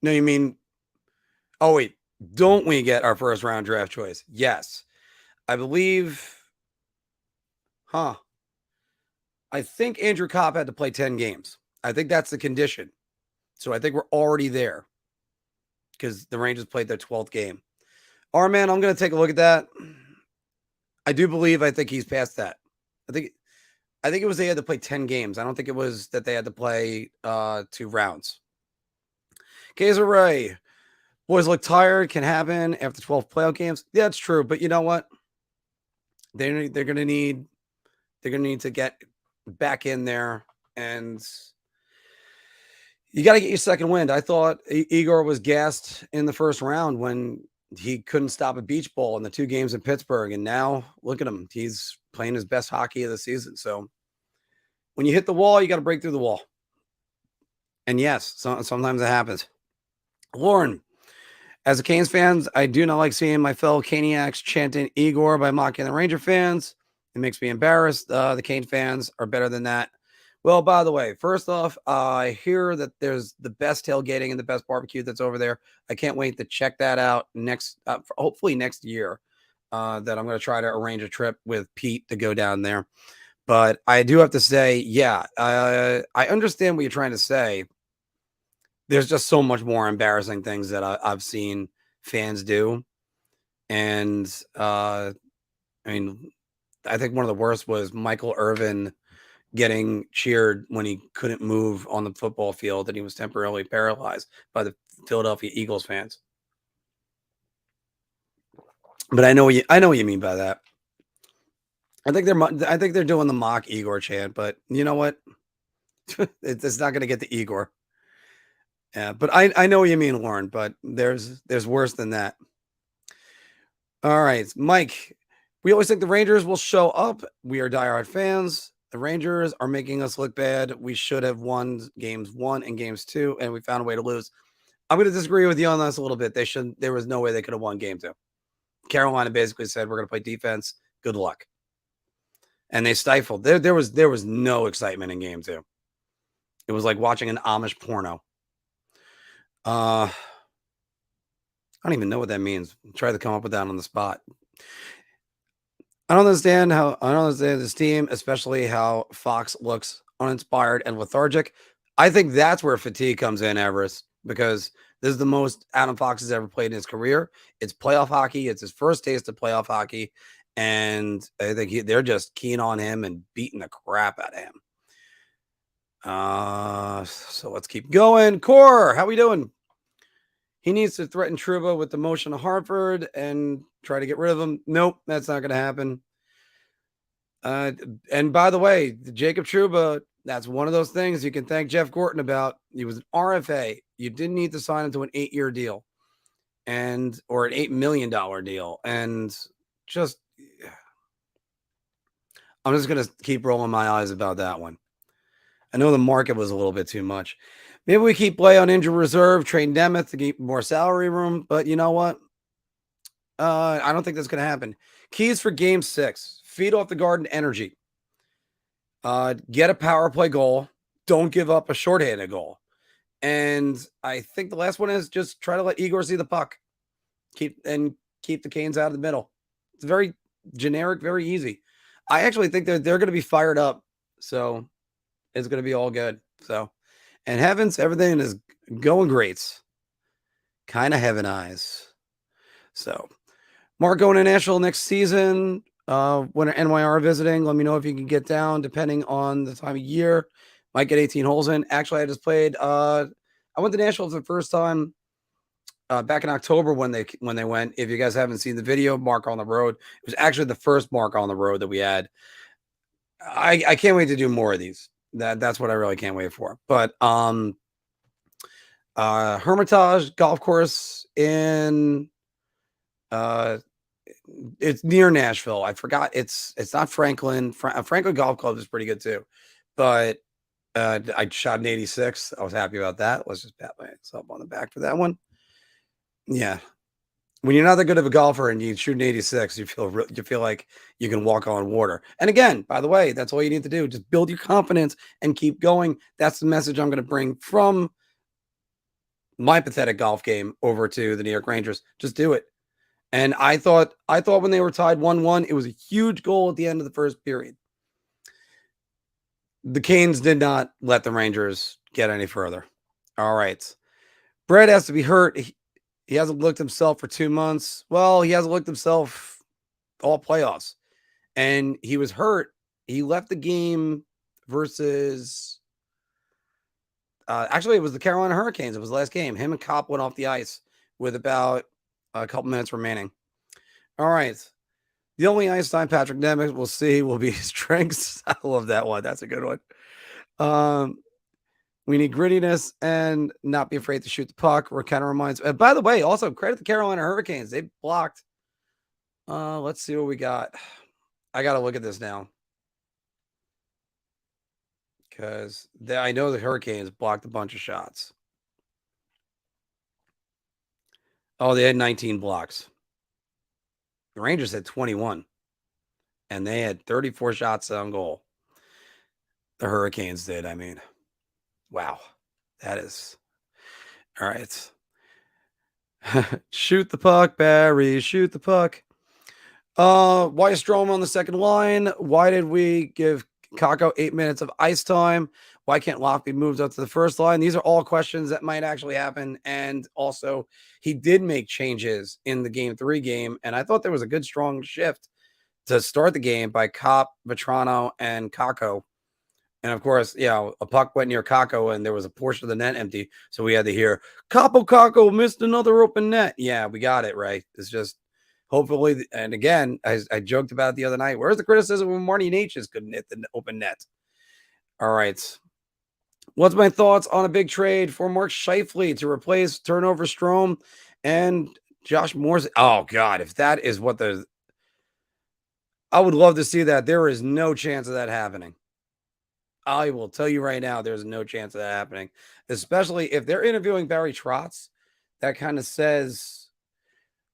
No, you mean. Oh, wait. Don't we get our first round draft choice? Yes. I believe. I think Andrew Kopp had to play 10 games. I think that's the condition. So I think we're already there because the Rangers played their 12th game. All right, man, I'm going to take a look at that. I think he's past that. I think it was they had to play 10 games. I don't think it was that they had to play 2 rounds. Kaiser Ray, boys look tired. Can happen after 12 playoff games. Yeah, that's true. But you know what? They're going to need to get back in there, and you got to get your second wind. I thought Igor was gassed in the first round when he couldn't stop a beach ball in the 2 games in Pittsburgh. And now look at him. He's playing his best hockey of the season. So when you hit the wall, you got to break through the wall. And yes, sometimes it happens. Lauren, as a Canes fans, I do not like seeing my fellow Caniacs chanting Igor by mocking the Ranger fans. It makes me embarrassed. The Canes fans are better than that. Well, by the way, first off, I hear that there's the best tailgating and the best barbecue that's over there. I can't wait to check that out hopefully next year, that I'm going to try to arrange a trip with Pete to go down there. But I do have to say, yeah, I understand what you're trying to say. There's just so much more embarrassing things that I've seen fans do. And, I mean, I think one of the worst was Michael Irvin getting cheered when he couldn't move on the football field and he was temporarily paralyzed by the Philadelphia Eagles fans. But I know what you mean by that. I think they're doing the mock Igor chant, but you know what? It's not going to get the Igor. Yeah, but I know what you mean, Lauren. But there's worse than that. All right, Mike. We always think the Rangers will show up. We are diehard fans. The Rangers are making us look bad. We should have won games 1 and games 2, and we found a way to lose. I'm going to disagree with you on this a little bit. There was no way they could have won game 2. Carolina basically said, "We're going to play defense. Good luck," and they stifled. There was no excitement in game 2. It was like watching an Amish porno. I don't even know what that means. Try to come up with that on the spot. I don't understand this team, especially how Fox looks uninspired and lethargic. I think that's where fatigue comes in, Everest, because this is the most Adam Fox has ever played in his career. It's playoff hockey. It's his first taste of playoff hockey. And I think they're just keen on him and beating the crap out of him. So let's keep going. Core, how we doing? He needs to threaten Trouba with the motion to Hartford and try to get rid of him. Nope, that's not going to happen. And by the way, Jacob Trouba, that's one of those things you can thank Jeff Gorton about. He was an RFA. You didn't need to sign him to an 8-year deal or an $8 million deal. And just, I'm just going to keep rolling my eyes about that one. I know the market was a little bit too much. Maybe we keep play on injured reserve, trade Nemeth to get more salary room. But you know what? I don't think that's going to happen. Keys for game 6. Feed off the Garden energy. Get a power play goal. Don't give up a shorthanded goal. And I think the last one is just try to let Igor see the puck. Keep the Canes out of the middle. It's very generic, very easy. I actually think they're going to be fired up. So it's going to be all good. So, and heavens, everything is going great. Kind of heaven eyes. So, Marc going to Nashville next season. When NYR visiting, let me know if you can get down, depending on the time of year. Might get 18 holes in. Actually, I just played. I went to Nashville for the first time back in October when they went. If you guys haven't seen the video, Marc on the road. It was actually the first Marc on the road that we had. I can't wait to do more of these. That's what I really can't wait for. But Hermitage Golf Course in it's near Nashville. I forgot. It's not Franklin. Franklin Golf Club is pretty good too. But I shot an 86. I was happy about that. Let's just pat myself on the back for that one. Yeah. When you're not that good of a golfer and you shoot an 86, you feel like you can walk on water. And again, by the way, that's all you need to do. Just build your confidence and keep going. That's the message I'm going to bring from my pathetic golf game over to the New York Rangers. Just do it. And I thought when they were tied 1-1, it was a huge goal at the end of the first period. The Canes did not let the Rangers get any further. All right. Brett has to be hurt. He hasn't looked himself for 2 months. Well, he hasn't looked himself all playoffs. And he was hurt. He left the game versus actually, it was the Carolina Hurricanes. It was the last game. Him and Kopp went off the ice with about a couple minutes remaining. All right. The only ice time Patrick Nemeth will see will be his strengths. I love that one. That's a good one. We need grittiness and not be afraid to shoot the puck. Or kind of reminds. By the way, also credit the Carolina Hurricanes. They blocked. Let's see what we got. I got to look at this now because I know the Hurricanes blocked a bunch of shots. Oh, they had 19 blocks. The Rangers had 21, and they had 34 shots on goal. The Hurricanes did. I mean, wow, that is all right. Shoot the puck, Barry. Shoot the puck. Why is Strome on the second line? Why did we give Kakko 8 minutes of ice time? Why can't Locke be moved up to the first line? These are all questions that might actually happen. And also, he did make changes in the Game 3 game, and I thought there was a good, strong shift to start the game by Kopp, Vetrano, and Kakko. And of course, a puck went near Kakko, and there was a portion of the net empty, so we had to hear, Kakko missed another open net. Yeah, we got it, right? It's just Hopefully, and again, I joked about it the other night. Where's the criticism when Marty Natchez couldn't hit the open net? All right. What's my thoughts on a big trade for Mark Scheifele to replace turnover Strome and Josh Morris? Oh God, if that is what I would love to see that. There is no chance of that happening. I will tell you right now, there's no chance of that happening, especially if they're interviewing Barry Trotz. That kind of says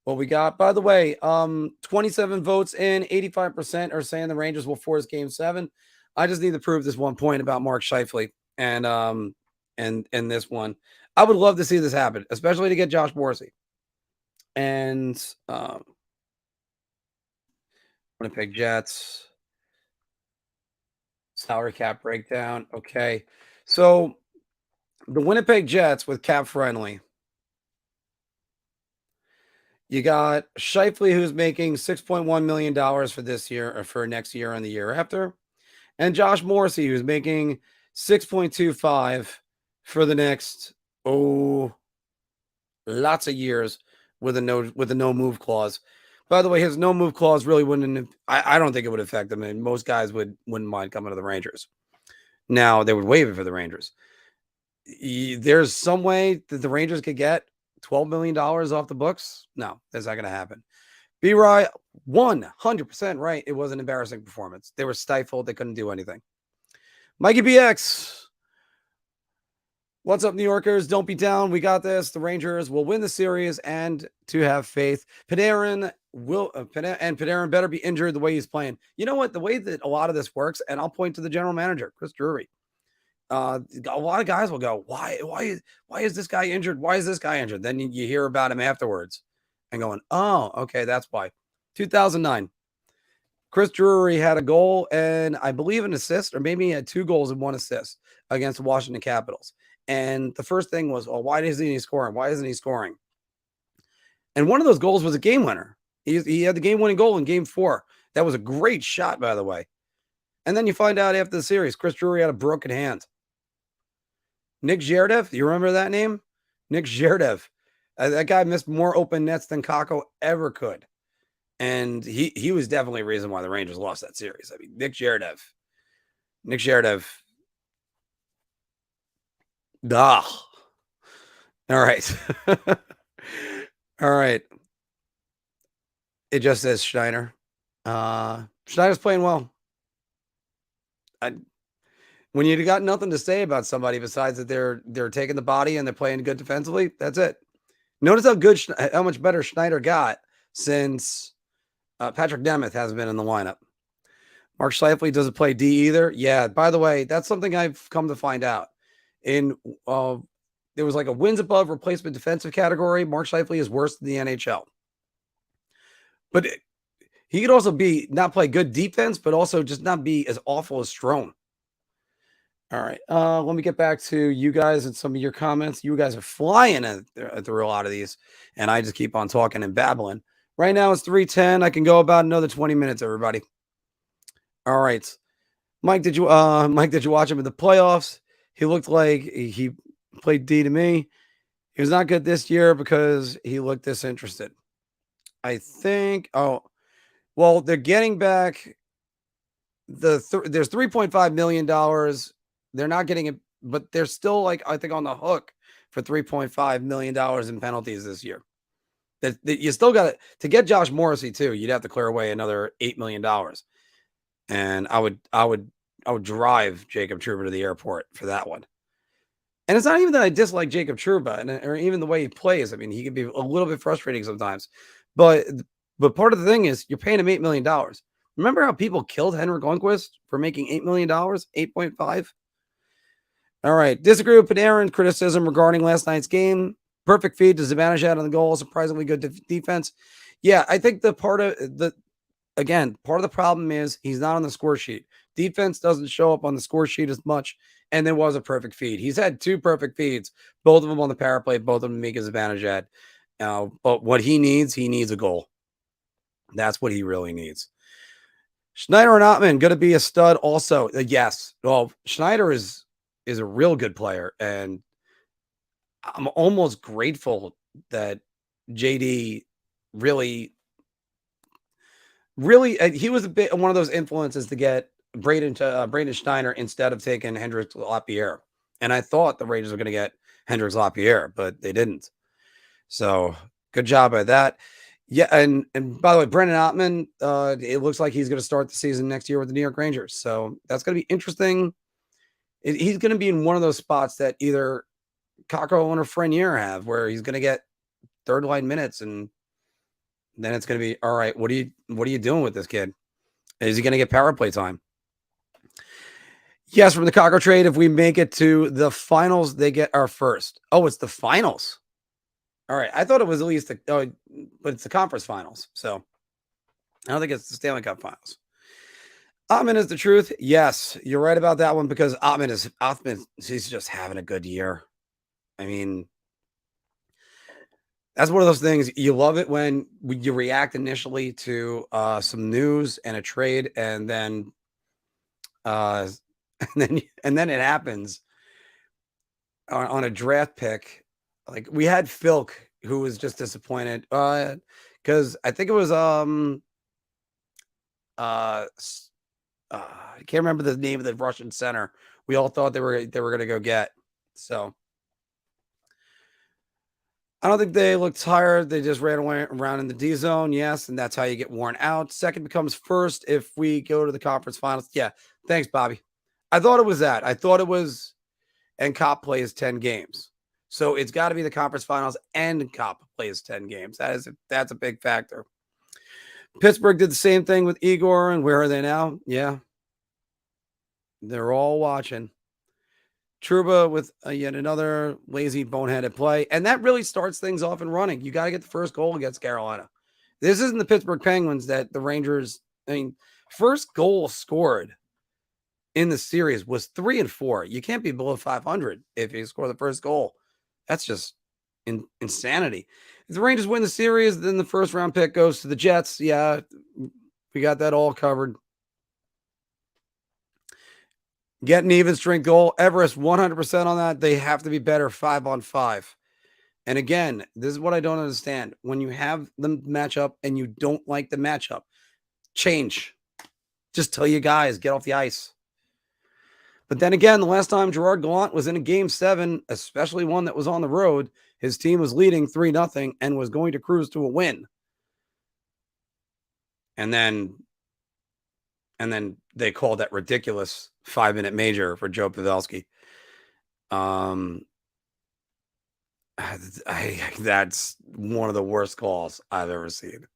what we got. By the way, 27 votes in, 85% are saying the Rangers will force Game 7. I just need to prove this one point about Mark Scheifele and this one. I would love to see this happen, especially to get Josh Morrissey. And Winnipeg Jets salary cap breakdown. Okay. So the Winnipeg Jets with cap friendly. You got Scheifele, who's making $6.1 million for this year or for next year and the year after. And Josh Morrissey, who's making 6.25 for the next, lots of years with a no move clause. By the way, his no move clause really wouldn't. I don't think it would affect him, and most guys wouldn't mind coming to the Rangers. Now they would waive it for the Rangers. There's some way that the Rangers could get $12 million off the books. No, that's not going to happen. B-Rye, 100% right. It was an embarrassing performance. They were stifled. They couldn't do anything. Mikey BX. What's up, New Yorkers? Don't be down. We got this. The Rangers will win the series and to have faith. Panarin better be injured the way he's playing. You know what? The way that a lot of this works, and I'll point to the general manager, Chris Drury. A lot of guys will go, why is this guy injured? Why is this guy injured? Then you hear about him afterwards and going, oh, okay, that's why. 2009. Chris Drury had a goal and I believe an assist, or maybe he had 2 goals and 1 assist against the Washington Capitals. And the first thing was, well, why isn't he scoring? Why isn't he scoring? And one of those goals was a game winner. He had the game-winning goal in Game 4. That was a great shot, by the way. And then you find out after the series, Chris Drury had a broken hand. Nick Zherdev, you remember that name? Nick Zherdev. That guy missed more open nets than Kakko ever could. And he was definitely a reason why the Rangers lost that series. I mean, Nick Zherdev. All right. All right. It just says Schneider. Schneider's playing well. When you got nothing to say about somebody besides that they're taking the body and they're playing good defensively, that's it. Notice how much better Schneider got since Patrick Nemeth hasn't been in the lineup. Mark Scheifele doesn't play D either. Yeah, by the way, that's something I've come to find out. There was like a wins above replacement defensive category. Mark Scheifele is worse than the NHL. But he could also not play good defense, but also just not be as awful as Strome. All right. Let me get back to you guys and some of your comments. You guys are flying through a lot of these, and I just keep on talking and babbling. Right now it's 3:10. I can go about another 20 minutes, everybody. All right. Mike, did you watch him in the playoffs? He looked like he played D to me. He was not good this year because he looked disinterested. I think, well, they're getting back there's $3.5 million. They're not getting it, but they're still like, I think, on the hook for $3.5 million in penalties this year. That you still got to get Josh Morrissey too. You'd have to clear away another $8 million. And I would drive Jacob Trouba to the airport for that one. And it's not even that I dislike Jacob Trouba or even the way he plays. I mean, he can be a little bit frustrating sometimes, but part of the thing is you're paying him $8 million. Remember how people killed Henrik Lundqvist for making $8 million, 8.5? All right. Disagree with Panarin criticism regarding last night's game. Perfect feed to Zibanejad on the goal. Surprisingly good defense. Yeah, I think part of the problem is he's not on the score sheet. Defense doesn't show up on the score sheet as much, and there was a perfect feed. He's had 2 perfect feeds, both of them on the power play, both of them Mika Zibanejad. But what he needs a goal. That's what he really needs. Schneider and Ottman going to be a stud also. Yes. Well, Schneider is a real good player, and I'm almost grateful that JD really Really, he was a bit one of those influences to get Braden Steiner instead of taking Hendrix Lapierre. And I thought the Rangers were going to get Hendrix Lapierre, but they didn't. So good job by that. Yeah, and by the way, Brendan Ottman, it looks like he's going to start the season next year with the New York Rangers. So that's going to be interesting. He's going to be in one of those spots that either Kako and Frenier have, where he's going to get third line minutes, and then it's going to be all right. What are you doing with this kid? Is he going to get power play time? Yes, from the Kako trade, if we make it to the finals, they get our first. Oh, it's the finals. All right. I thought it was at least but it's the conference finals. So I don't think it's the Stanley Cup finals. Ottman is the truth. Yes, you're right about that one because Ottman, he's just having a good year. I mean, that's one of those things. You love it when you react initially to some news and a trade, and then and then it happens on a draft pick. Like we had Filk, who was just disappointed because I think it was I can't remember the name of the Russian center. We all thought they were going to go get. So I don't think they looked tired. They just ran around in the D zone. Yes, and that's how you get worn out. Second becomes first if we go to the conference finals. Yeah, thanks, Bobby. I thought it was that. I thought it was, and Cop plays 10 games. So it's got to be the conference finals and Cop plays 10 games. That's a big factor. Pittsburgh did the same thing with Igor, and where are they now? Yeah. They're all watching. Trouba with yet another lazy, boneheaded play. And that really starts things off and running. You got to get the first goal against Carolina. This isn't the Pittsburgh Penguins that the Rangers, first goal scored in the series was 3-4. You can't be below 500 if you score the first goal. That's just insanity. If the Rangers win the series, then the first round pick goes to the Jets. Yeah, we got that all covered. Get an even strength goal. Everest, 100% on that. They have to be better 5-on-5. And again, this is what I don't understand. When you have the matchup and you don't like the matchup, change. Just tell you guys, get off the ice. But then again, the last time Gerard Gallant was in a game 7, especially one that was on the road, his team was leading 3-0 and was going to cruise to a win. And then they called that ridiculous 5-minute major for Joe Pavelski. That's one of the worst calls I've ever seen.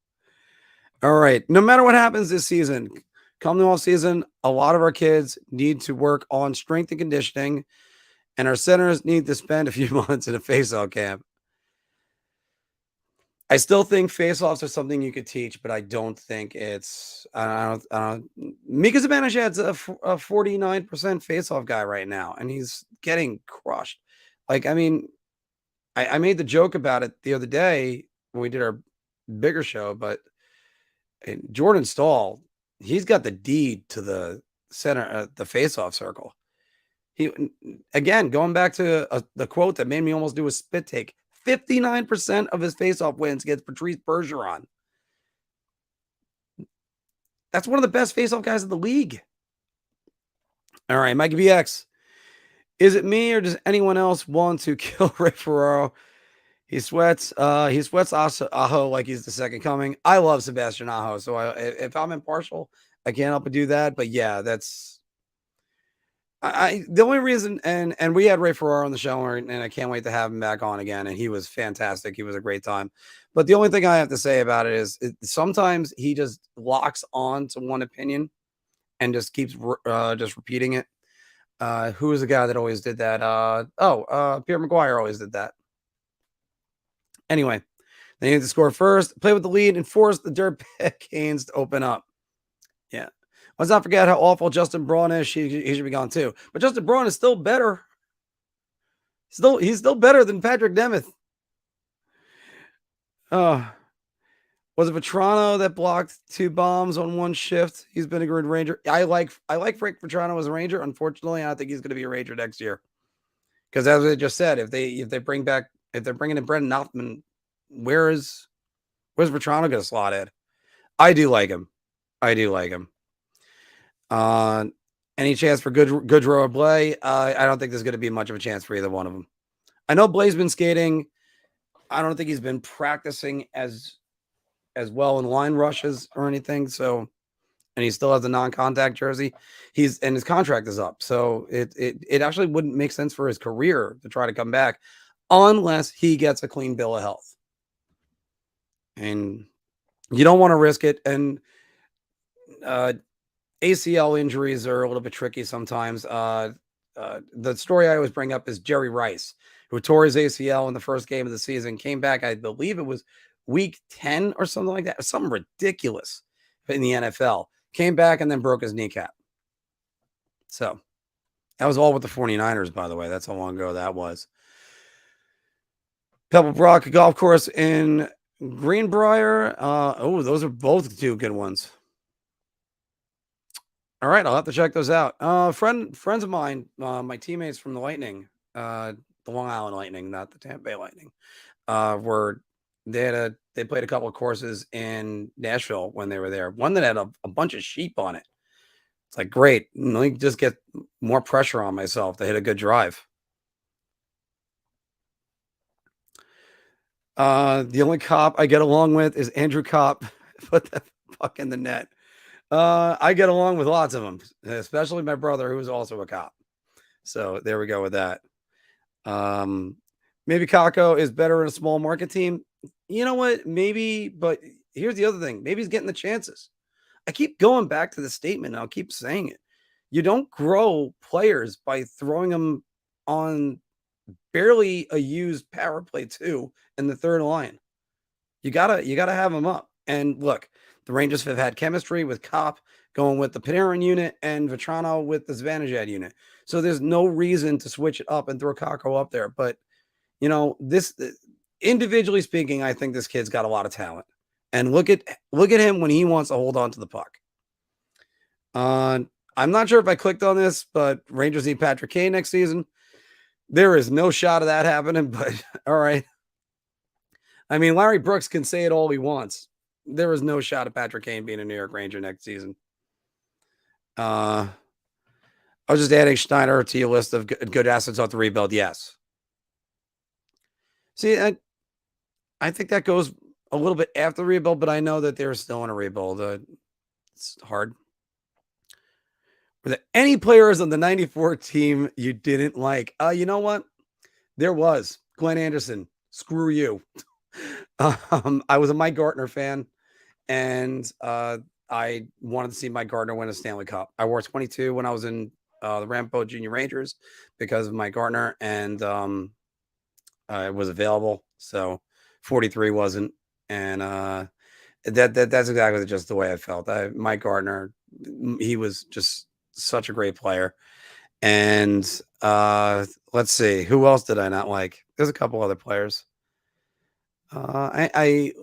All right. No matter what happens this season, come the off season, a lot of our kids need to work on strength and conditioning, and our centers need to spend a few months in a face-off camp. I still think face-offs are something you could teach, but I don't think it's. I don't. Mika Zibanejad's a 49% face-off guy right now, and he's getting crushed. Like, I mean, I made the joke about it the other day when we did our bigger show, but Jordan Stahl, he's got the deed to the center, the face-off circle. He again going back to the quote that made me almost do a spit take. 59% of his faceoff wins against Patrice Bergeron. That's one of the best faceoff guys in the league. All right, Mikey BX. Is it me or does anyone else want to kill Ray Ferraro? He sweats Aho like he's the second coming. I love Sebastian Aho, so if I'm impartial, I can't help but do that. But yeah, that's the only reason, and we had Ray Ferraro on the show, and I can't wait to have him back on again. And he was fantastic. He was a great time. But the only thing I have to say about it is sometimes he just locks on to one opinion and just keeps just repeating it. Who was the guy that always did that? Pierre Maguire always did that. Anyway, they need to score first, play with the lead, and force the dirtbag Canes to open up. Yeah. Let's not forget how awful Justin Braun is. He should be gone too. But Justin Braun is still better. He's still better than Patrick Nemeth. Was it Vetrano that blocked 2 bombs on one shift? He's been a good Ranger. I like Frank Vetrano as a Ranger. Unfortunately, I don't think he's going to be a Ranger next year. Because as I just said, if they're bringing in Brendan Othman, where's Vetrano going to slot in? I do like him. I do like him. Uh, any chance for Goodrow or Blay? I don't think there's going to be much of a chance for either one of them. I know Blay's been skating. I don't think he's been practicing as well in line rushes or anything. So, and he still has a non-contact jersey. And his contract is up. So it actually wouldn't make sense for his career to try to come back unless he gets a clean bill of health. And you don't want to risk it. And ACL injuries are a little bit tricky sometimes. The story I always bring up is Jerry Rice, who tore his ACL in the first game of the season, came back. I believe it was week 10 or something like that, something ridiculous in the NFL. Came back and then broke his kneecap. So that was all with the 49ers, by the way. That's how long ago that was. Pebblebrook Golf Course in Greenbrier. Those are both two good ones. All right, I'll have to check those out. Friends of mine, my teammates from the Lightning, the Long Island Lightning, not the Tampa Bay Lightning, they played a couple of courses in Nashville when they were there. One that had a bunch of sheep on it. It's like, great, let me just get more pressure on myself to hit a good drive. The only cop I get along with is Andrew Kopp. Put the fuck in the net. I get along with lots of them, especially my brother, who's also a cop. So there we go with that. Maybe Kako is better in a small market team. You know what? Maybe, but here's the other thing. Maybe he's getting the chances. I keep going back to the statement. And I'll keep saying it. You don't grow players by throwing them on barely a used power play 2 in the third line. You gotta have them up. And look, the Rangers have had chemistry with Kopp going with the Panarin unit and Vetrano with the Zibanejad unit. So there's no reason to switch it up and throw Kako up there. But, this individually speaking, I think this kid's got a lot of talent. And look at him when he wants to hold on to the puck. I'm not sure if I clicked on this, but Rangers need Patrick Kane next season. There is no shot of that happening, but all right. I mean, Larry Brooks can say it all he wants. There is no shot of Patrick Kane being a New York Ranger next season. I was just adding Schneider to your list of good assets off the rebuild. Yes. See, I think that goes a little bit after the rebuild, but I know that they're still in a rebuild. It's hard. Were there any players on the 94 team you didn't like? You know what? There was. Glenn Anderson. Screw you. I was a Mike Gartner fan, and I wanted to see Mike Gartner win a Stanley Cup. I wore 22 when I was in the Rampo Junior Rangers because of Mike Gartner, and it was available. So 43 wasn't, and that's exactly just the way I felt. Mike Gartner, he was just such a great player. And let's see, who else did I not like? There's a couple other players. I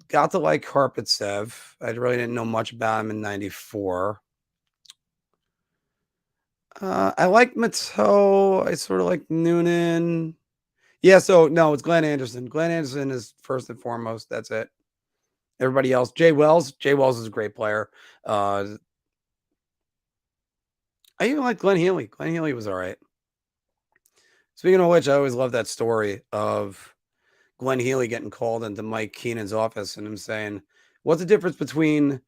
got to like Karpatsev. I really didn't know much about him in '94. I like Mateau. I sort of like Noonan. Yeah, so no, it's Glenn Anderson. Glenn Anderson is first and foremost. That's it. Everybody else, Jay Wells. Jay Wells is a great player. I even like Glenn Healy. Glenn Healy was all right. Speaking of which, I always love that story of Glenn Healy getting called into Mike Keenan's office and him saying, "What's the difference between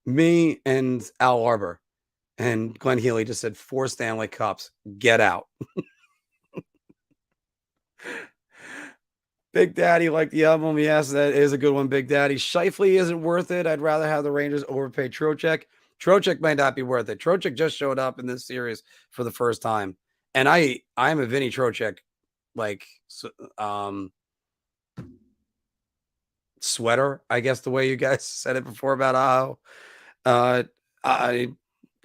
me and Al Arbor?" And Glenn Healy just said, 4 Stanley Cups. Get out. Big Daddy liked the album. Yes, that is a good one, Big Daddy. Shifley isn't worth it. I'd rather have the Rangers overpay Trocheck. Trocheck might not be worth it. Trocheck just showed up in this series for the first time. And I'm a Vinny Trocheck, sweater, I guess the way you guys said it before about Aho.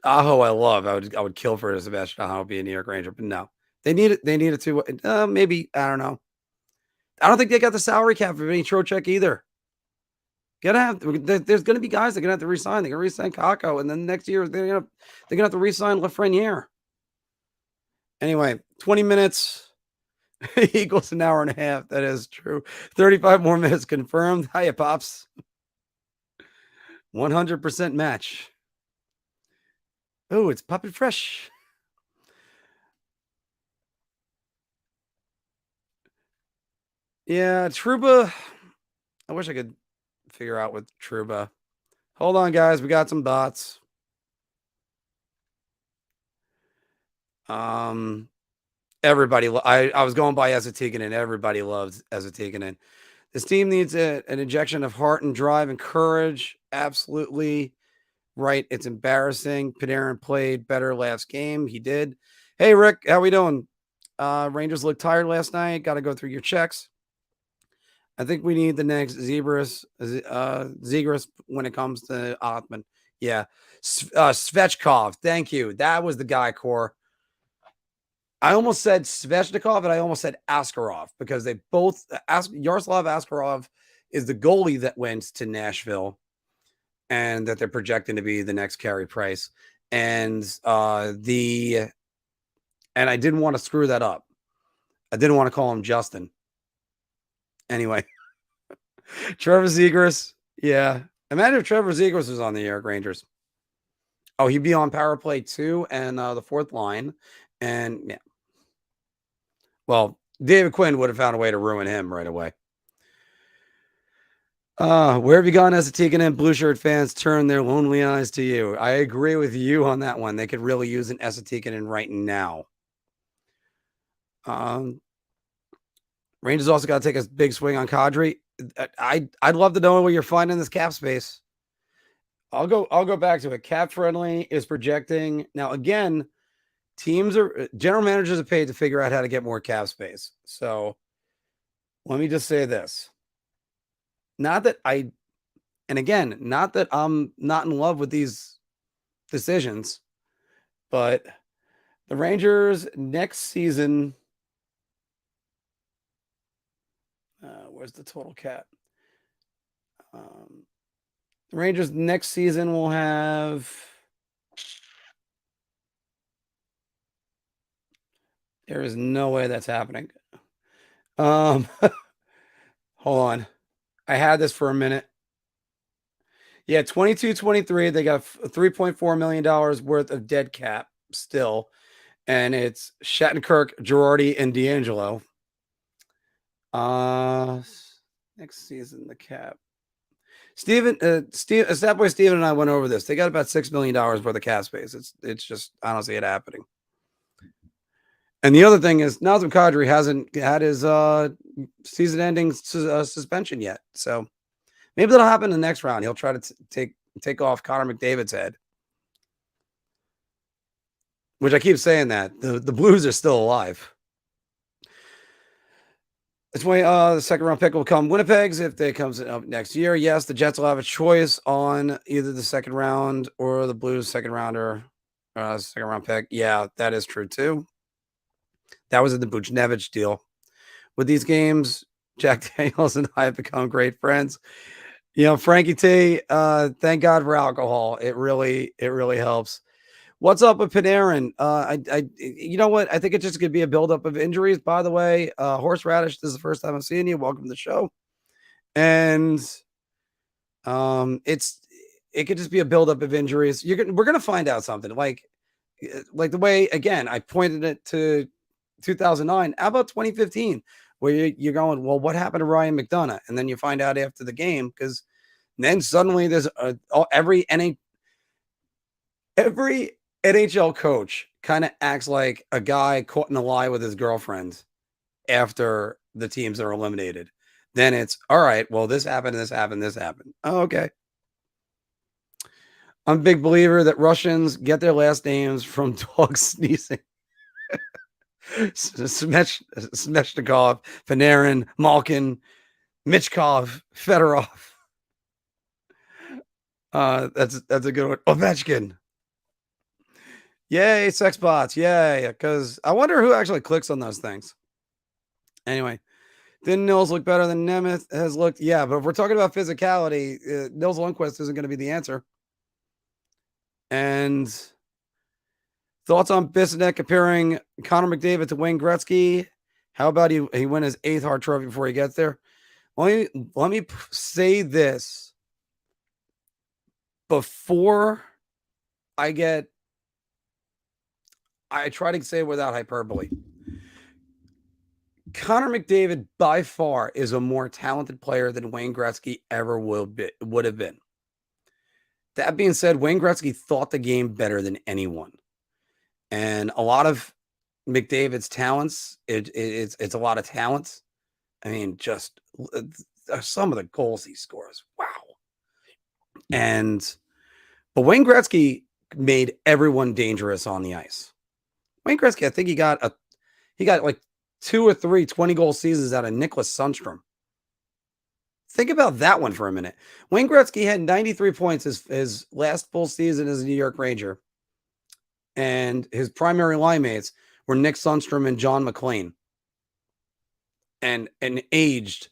Aho I love. I would kill for Sebastian Aho be a New York Ranger, but no. They need it to maybe, I don't know. I don't think they got the salary cap for Vinny Trocheck either. There's going to be guys that are going to have to resign. They're going to resign Kako, and then next year they're going to have to resign Lafreniere. Anyway, 20 minutes equals an hour and a half. That is true. 35 more minutes confirmed. Hiya, Pops. 100% match. Oh, it's Puppet Fresh. Yeah, Trouba. I wish I could figure out with Trouba. Hold on, guys. We got some bots. Everybody. I was going by Ezetikinen, and everybody loves Ezetikinen. This team needs an injection of heart and drive and courage. Absolutely right. It's embarrassing. Panarin played better last game. He did. Hey, Rick, how we doing? Rangers looked tired last night. Got to go through your checks. I think we need the next Zegras when it comes to Othman. Yeah. Svechkov. Thank you. That was the guy, Core. I almost said Svechnikov and I almost said Askarov because they both Yaroslav Askarov is the goalie that went to Nashville and that they're projecting to be the next Carey Price. And I didn't want to screw that up. I didn't want to call him Justin. Anyway, Trevor Zegras. Yeah. Imagine if Trevor Zegras was on the New York Rangers. Oh, he'd be on power play 2 and the 4th line. And yeah. Well, David Quinn would have found a way to ruin him right away. Where have you gone as a Tikkanen blue shirt fans turn their lonely eyes to you? I agree with you on that one. They could really use an Esatikinen right now. Rangers also got to take a big swing on Kadri. I'd love to know where you're finding this cap space. I'll go back to it. Cap friendly is projecting. Now again, general managers are paid to figure out how to get more cap space. So let me just say this. Not that I'm not in love with these decisions, but the Rangers next season, where's the total cap? The Rangers next season will have there is no way that's happening. Hold on. I had this for a minute. Yeah, 22-23, they got $3.4 million worth of dead cap still. And it's Shattenkirk, Girardi, and D'Angelo. Next season, the cap. Boy Steven and I went over this. They got about $6 million worth of cap space. It's just, I don't see it happening. And the other thing is, Nazem Kadri hasn't had his season-ending suspension yet. So maybe that'll happen in the next round. He'll try to take off Connor McDavid's head. Which I keep saying that. The Blues are still alive. That's why the second round pick will come Winnipeg's if they comes up next year. Yes, the Jets will have a choice on either the second round or the Blues second round pick. Yeah, that is true too. That was in the Buchnevich deal. With these games, Jack Daniels and I have become great friends. You know, Frankie T, thank God for alcohol. It really helps. What's up with Panarin? You know what? I think it's just going to be a buildup of injuries. By the way, Horseradish, this is the first time I'm seeing you. Welcome to the show. And it could just be a buildup of injuries. We're going to find out something like the way, again, I pointed it to 2009. How about 2015, where you're going, well, what happened to Ryan McDonough? And then you find out after the game because then suddenly there's every NHL coach kind of acts like a guy caught in a lie with his girlfriend after the teams are eliminated. Then it's all right. Well, this happened. Oh, okay. I'm a big believer that Russians get their last names from dogs sneezing. Smechnikov, Panarin, Malkin, Michkov, Fedorov. That's a good one. Ovechkin. Yay, sex bots. Yay. Because I wonder who actually clicks on those things. Anyway, didn't Nils look better than Nemeth has looked? Yeah, but if we're talking about physicality, Nils Lundqvist isn't going to be the answer. And thoughts on Bissonnette comparing Connor McDavid to Wayne Gretzky? How about he win his 8th Hart Trophy before he gets there? Let me say this. before I try to say it without hyperbole. Connor McDavid by far is a more talented player than Wayne Gretzky ever would have been. That being said, Wayne Gretzky thought the game better than anyone. And a lot of McDavid's talents, it's a lot of talents. I mean, just some of the goals he scores. Wow. But Wayne Gretzky made everyone dangerous on the ice. Wayne Gretzky, I think he got like 2 or 3 20-goal seasons out of Nicholas Sundstrom. Think about that one for a minute. Wayne Gretzky had 93 points his last full season as a New York Ranger. And his primary line mates were Nick Sundstrom and John McClain. And an aged,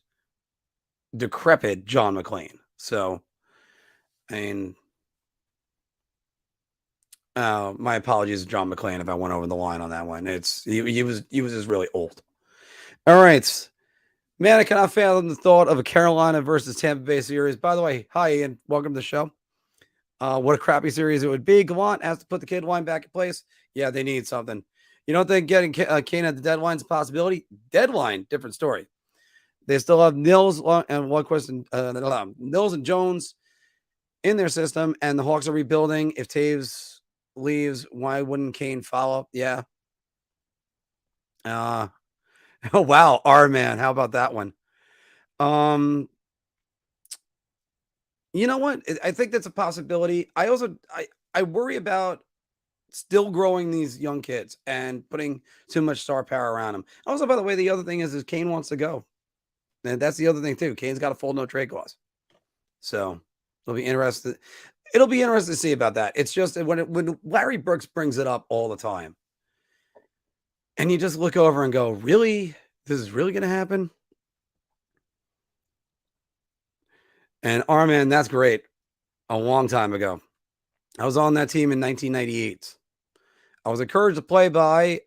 decrepit John McClain. So, I mean, my apologies to John McClain if I went over the line on that one. He was just really old. All right. Man, I cannot fathom the thought of a Carolina versus Tampa Bay series. By the way, hi, Ian. Welcome to the show. What a crappy series it would be. Gallant has to put the kid line back in place. Yeah, they need something. You don't think getting Kane at the deadline is a possibility? Deadline, different story. They still have Nils and one question, Nils and Jones in their system, and the Hawks are rebuilding. If Taves leaves, why wouldn't Kane follow? Yeah. Oh, wow. R-Man. How about that one? You know what? I think that's a possibility. I worry about still growing these young kids and putting too much star power around them. Also, by the way, the other thing is Kane wants to go. And that's the other thing too. Kane's got a full no trade clause. So it'll be interesting. It'll be interesting to see about that. It's just when Larry Brooks brings it up all the time. And you just look over and go, really? This is really going to happen? And Arman, that's great. A long time ago. I was on that team in 1998. I was encouraged to play by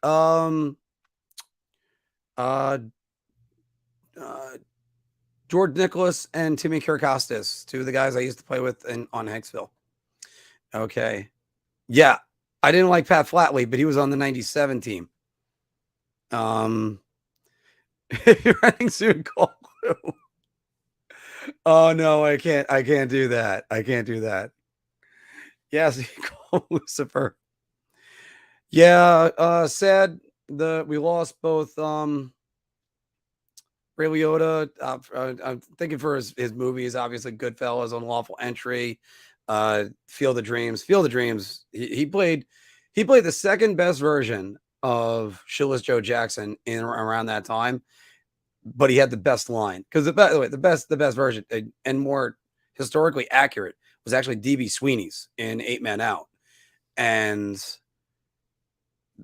George Nicholas and Timmy Kirkostas, 2 of the guys I used to play with on Hanksville. Okay. Yeah. I didn't like Pat Flatley, but he was on the 97 team. Running soon, call. Oh no, I can't do that. I can't do that. Yes, call Lucifer. Yeah, sad we lost both Ray Liotta. I'm thinking for his movies, obviously Goodfellas, Unlawful Entry, Field of Dreams. Field of Dreams. He played the second best version of Shitless Joe Jackson in around that time, but he had the best line because by the way, the best version and more historically accurate was actually DB Sweeney's in 8 Men Out. And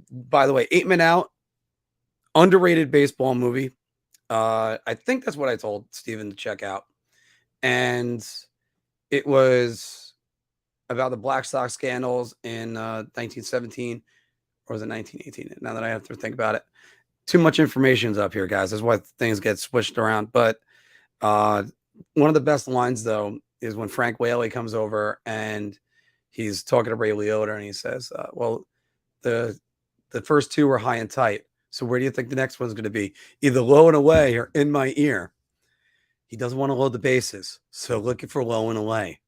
by the way, 8 Men Out, underrated baseball movie. I think that's what I told Steven to check out. And it was about the Black Sox scandals in 1917, or was it 1918? Now that I have to think about it. Too much information's up here, guys. That's why things get switched around. But one of the best lines, though, is when Frank Whaley comes over and he's talking to Ray Liotta and he says, well, the first 2 were high and tight. So where do you think the next one's going to be? Either low and away or in my ear. He doesn't want to load the bases. So looking for low and away.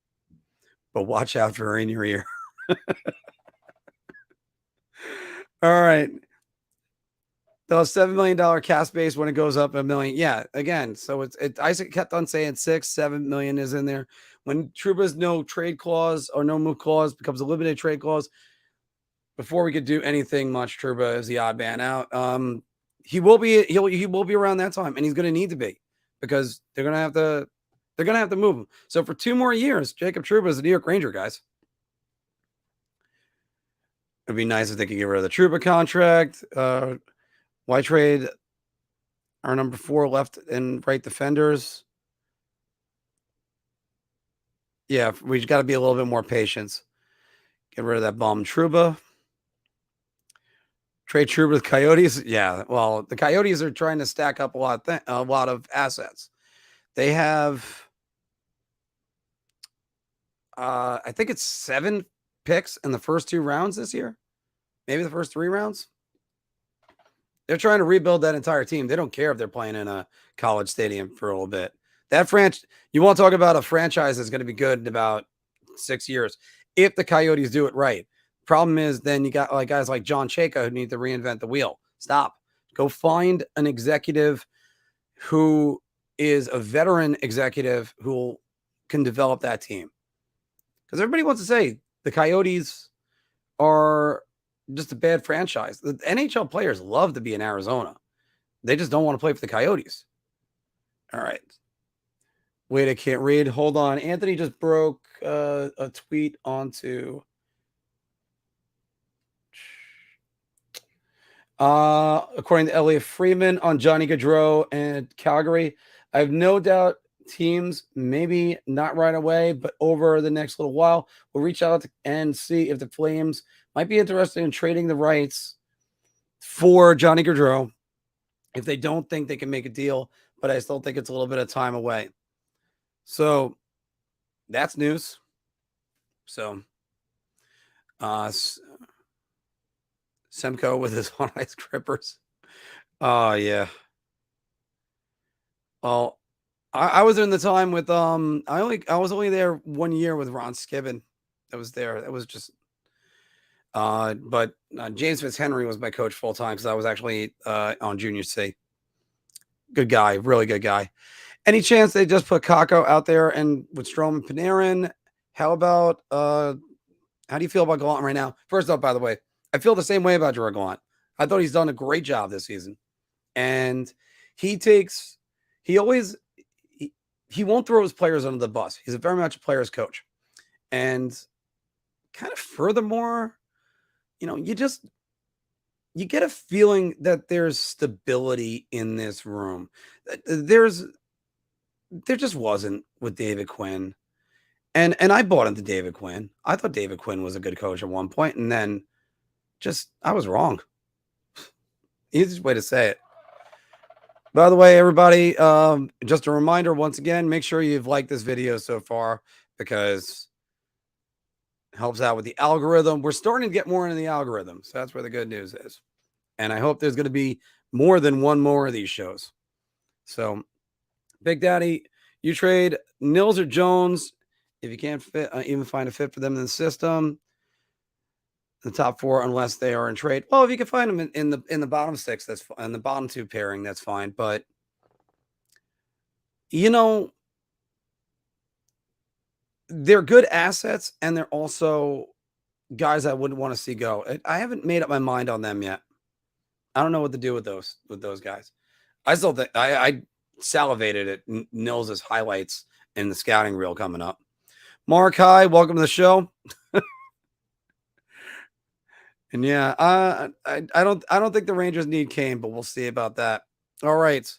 But watch out for her in your ear. All right. The $7 million cap space when it goes up $1 million. Yeah, again. So Isaac kept on saying 6-7 million is in there. When Trouba's no trade clause or no move clause becomes a limited trade clause, before we could do anything much, Trouba is the odd man out. He will be around that time, and he's going to need to be because they're going to have to move him. So for 2 more years, Jacob Trouba is the New York Ranger, guys. It'd be nice if they could get rid of the Trouba contract. Why trade our number 4 left and right defenders? Yeah, we've got to be a little bit more patient. Get rid of that bum Trouba. Trade Trouba with Coyotes. Yeah, well, the Coyotes are trying to stack up a lot of assets. They have I think it's 7 picks in the first 2 rounds this year. Maybe the first 3 rounds. They're trying to rebuild that entire team. They don't care if they're playing in a college stadium for a little bit. That franchise, you want to talk about a franchise that's going to be good in about 6 years if the Coyotes do it right. Problem is, then you got like guys like John Chayka who need to reinvent the wheel. Stop. Go find an executive who is a veteran executive who can develop that team. Because everybody wants to say the Coyotes are just a bad franchise. The NHL players love to be in Arizona. They just don't want to play for the Coyotes. All right. Wait, I can't read. Hold on. Anthony just broke a tweet onto. According to Elliot Freeman on Johnny Gaudreau and Calgary, I have no doubt teams, maybe not right away, but over the next little while, will reach out and see if the Flames might be interested in trading the rights for Johnny Gaudreau if they don't think they can make a deal, but I still think it's a little bit of time away. So that's news. So Semco with his on ice grippers. Oh yeah. Well, I was in the time with I was only there 1 year with Ron Skibbin. That was there. That was just but James Fitzhenry was my coach full time because I was actually on Junior C. Good guy, really good guy. Any chance they just put Kakko out there and with Strome and Panarin? How about how do you feel about Gallant right now? First off, by the way, I feel the same way about Gerard Gallant. I thought he's done a great job this season. And he won't throw his players under the bus. He's very much a player's coach. And kind of furthermore, you get a feeling that there's stability in this room. There just wasn't with David Quinn. And I bought into David Quinn. I thought David Quinn was a good coach at one point, and then I was wrong. Easiest way to say it. By the way, everybody, just a reminder once again, make sure you've liked this video so far because it helps out with the algorithm. We're starting to get more into the algorithm, so that's where the good news is. And I hope there's going to be more than one more of these shows. So, Big Daddy, you trade Nils or Jones if you can't even find a fit for them in the system. The top 4, unless they are in trade. Well, if you can find them in the bottom 6, that's fine. In the bottom 2 pairing, that's fine. But they're good assets, and they're also guys I wouldn't want to see go. I haven't made up my mind on them yet. I don't know what to do with those guys. I still think I salivated at Nils' highlights in the scouting reel coming up. Marc, hi, welcome to the show. And yeah, I don't think the Rangers need Kane, but we'll see about that. All right,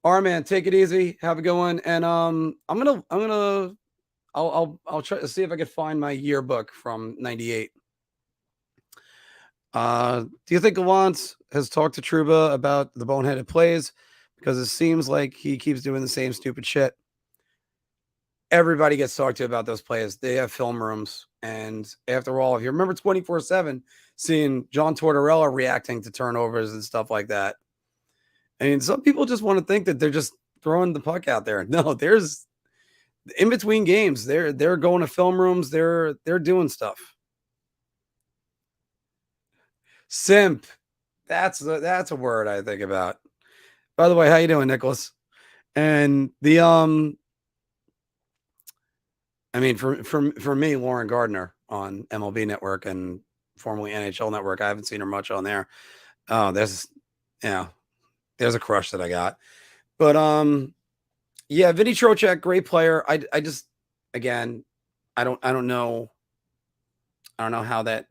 man, take it easy. Have a good one. And I'll try to see if I can find my yearbook from '98. Do you think Gallant has talked to Trouba about the boneheaded plays? Because it seems like he keeps doing the same stupid shit. Everybody gets talked to about those plays. They have film rooms. And after all, if you remember 24/7, seeing John Tortorella reacting to turnovers and stuff like that. I mean, some people just want to think that they're just throwing the puck out there. No, there's in between games. They're going to film rooms. They're doing stuff. Simp. That's a word I think about. By the way, how you doing, Nicholas? And the I mean, for me, Lauren Gardner on MLB Network and formerly NHL Network, I haven't seen her much on there. Oh, there's a crush that I got. But yeah, Vinny Trocheck, great player. I just again, I don't know how they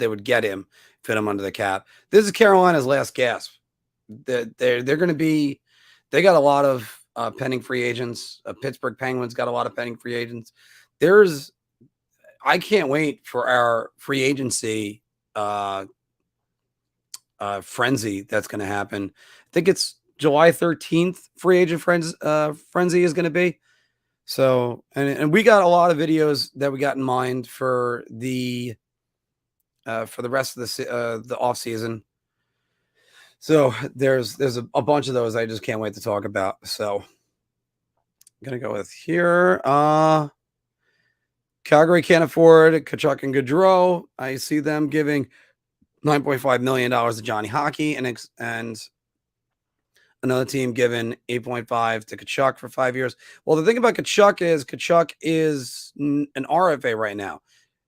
would get him, fit him under the cap. This is Carolina's last gasp. They're going to be. They got a lot of pending free agents. Pittsburgh Penguins got a lot of pending free agents. I can't wait for our free agency frenzy that's going to happen. I think it's July 13th. Free agent frenzy is going to be. So, and we got a lot of videos that we got in mind for the rest of the off season. So there's a bunch of those I just can't wait to talk about. So I'm gonna go with here. Calgary can't afford Kachuk and Gaudreau. I see them giving $9.5 million to Johnny Hockey and another team giving 8.5 to Kachuk for 5 years. Well, the thing about Kachuk is an RFA right now.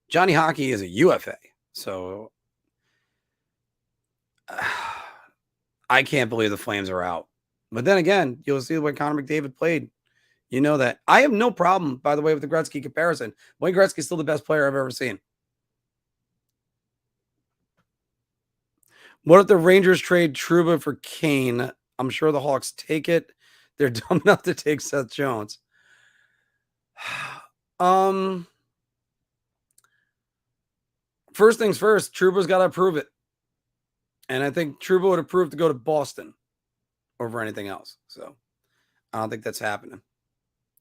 Johnny Hockey is a UFA. So I can't believe the Flames are out. But then again, you'll see the way Connor McDavid played. You know that. I have no problem, by the way, with the Gretzky comparison. Wayne Gretzky is still the best player I've ever seen. What if the Rangers trade Trouba for Kane? I'm sure the Hawks take it. They're dumb enough to take Seth Jones. First things first, Trouba's got to approve it. And I think Trouba would approve to go to Boston over anything else. So I don't think that's happening.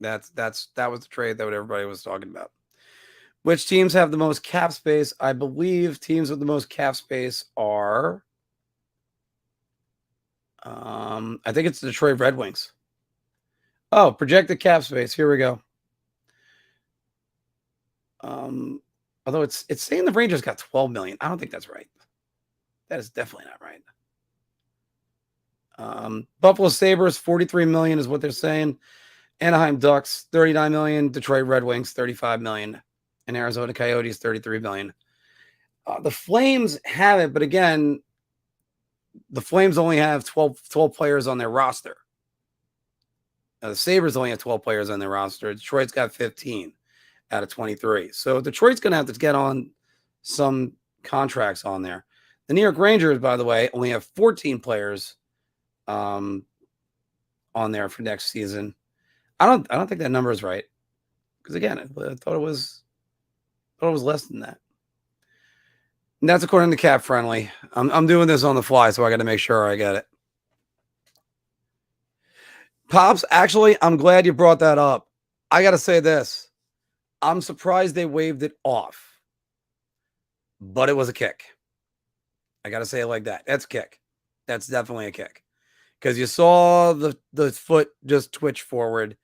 That was the trade that everybody was talking about. Which teams have the most cap space? I believe teams with the most cap space are I think it's the Detroit Red Wings. Oh, projected cap space. Here we go. Although it's saying the Rangers got 12 million. I don't think that's right. That is definitely not right. Buffalo Sabres, 43 million is what they're saying. Anaheim Ducks, 39 million. Detroit Red Wings, 35 million. And Arizona Coyotes, 33 million. The Flames have it, but again, the Flames only have 12 players on their roster. The Sabres only have 12 players on their roster. Detroit's got 15 out of 23. So Detroit's going to have to get on some contracts on there. The New York Rangers, by the way, only have 14 players on there for next season. I don't think that number is right. Because again, I thought it was less than that. And that's according to Cap Friendly. I'm doing this on the fly, so I got to make sure I get it. Pops, actually, I'm glad you brought that up. I got to say this. I'm surprised they waved it off. But it was a kick. I got to say it like that. That's a kick. That's definitely a kick. Because you saw the foot just twitch forward,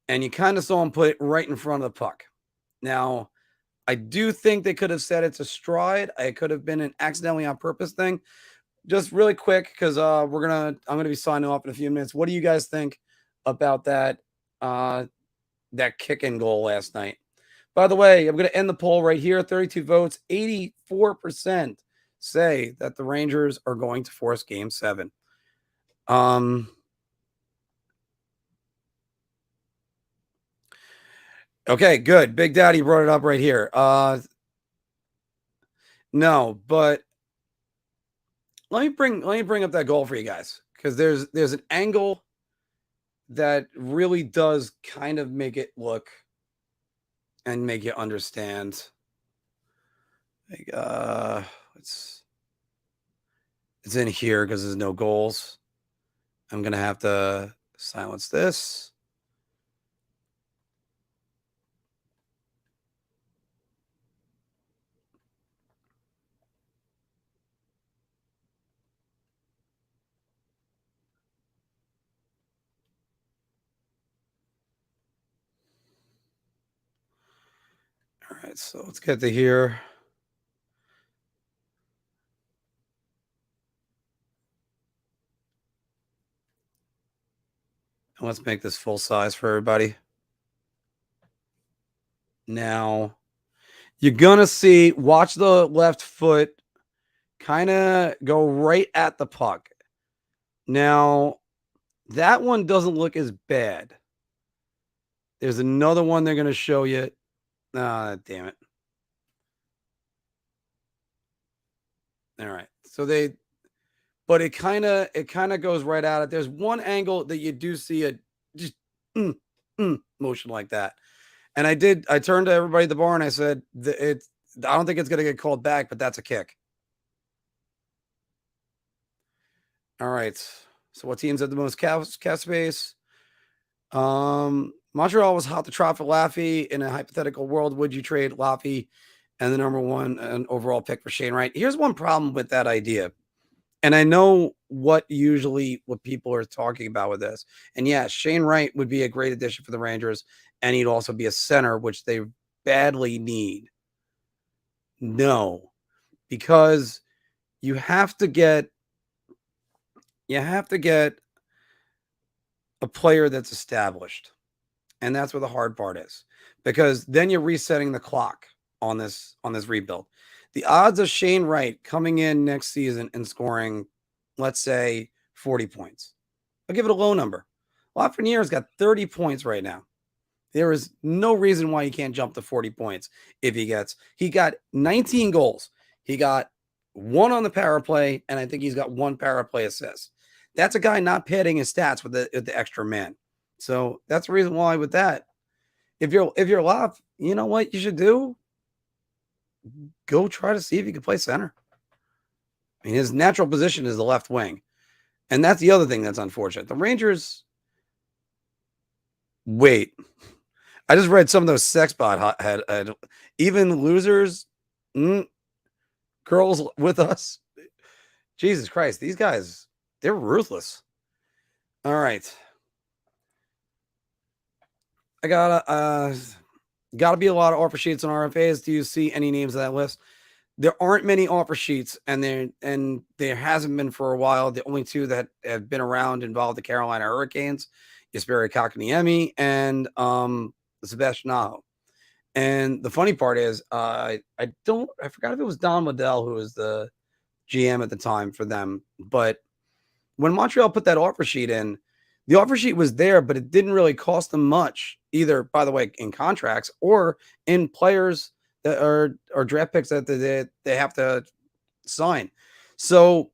and you kind of saw him put it right in front of the puck. Now, I do think they could have said it's a stride. It could have been an accidentally on purpose thing. Just really quick, because I'm gonna be signing off in a few minutes. What do you guys think about that kick and goal last night? By the way, I'm gonna end the poll right here. 32 votes, 84% say that the Rangers are going to force Game 7. Okay, good. Big Daddy brought it up right here. No, but let me bring up that goal for you guys, because there's an angle that really does kind of make it look and make you understand. Like, it's in here because there's no goals. I'm gonna have to silence this. All right, so let's get to here. And let's make this full size for everybody. Now, you're going to see, watch the left foot kind of go right at the puck. Now, that one doesn't look as bad. There's another one they're going to show you. Damn it. All right. So but it kind of goes right at it. There's one angle that you do see a just motion like that. And I turned to everybody at the bar and I said, I don't think it's going to get called back, but that's a kick. All right. So what teams have the most cap space? Montreal was hot to trot for Laffy. In a hypothetical world, would you trade Laffy and the number 1 overall pick for Shane Wright? Here's one problem with that idea. And I know what people are talking about with this. And yeah, Shane Wright would be a great addition for the Rangers, and he'd also be a center, which they badly need. No, because you have to get a player that's established. And that's where the hard part is, because then you're resetting the clock on this rebuild. The odds of Shane Wright coming in next season and scoring, let's say, 40 points. I'll give it a low number. Lafreniere's got 30 points right now. There is no reason why he can't jump to 40 points if he got 19 goals. He got 1 on the power play, and I think he's got 1 power play assist. That's a guy not padding his stats with the extra man. So that's the reason why with that, if you're Laf, you know what you should do? Go try to see if you can play center. I mean, his natural position is the left wing. And that's the other thing that's unfortunate. The Rangers, wait. I just read some of those sex bot had even losers, girls with us. Jesus Christ, these guys, they're ruthless. All right. I gotta be a lot of offer sheets on RFAs. Do you see any names on that list? There aren't many offer sheets, and there hasn't been for a while. The only 2 that have been around involve the Carolina Hurricanes, Jesperi Kotkaniemi, and Sebastian Aho. And the funny part is, I forgot if it was Don Waddell who was the GM at the time for them, but when Montreal put that offer sheet in, the offer sheet was there, but it didn't really cost them much either, by the way, in contracts or in players that are draft picks that they have to sign. So,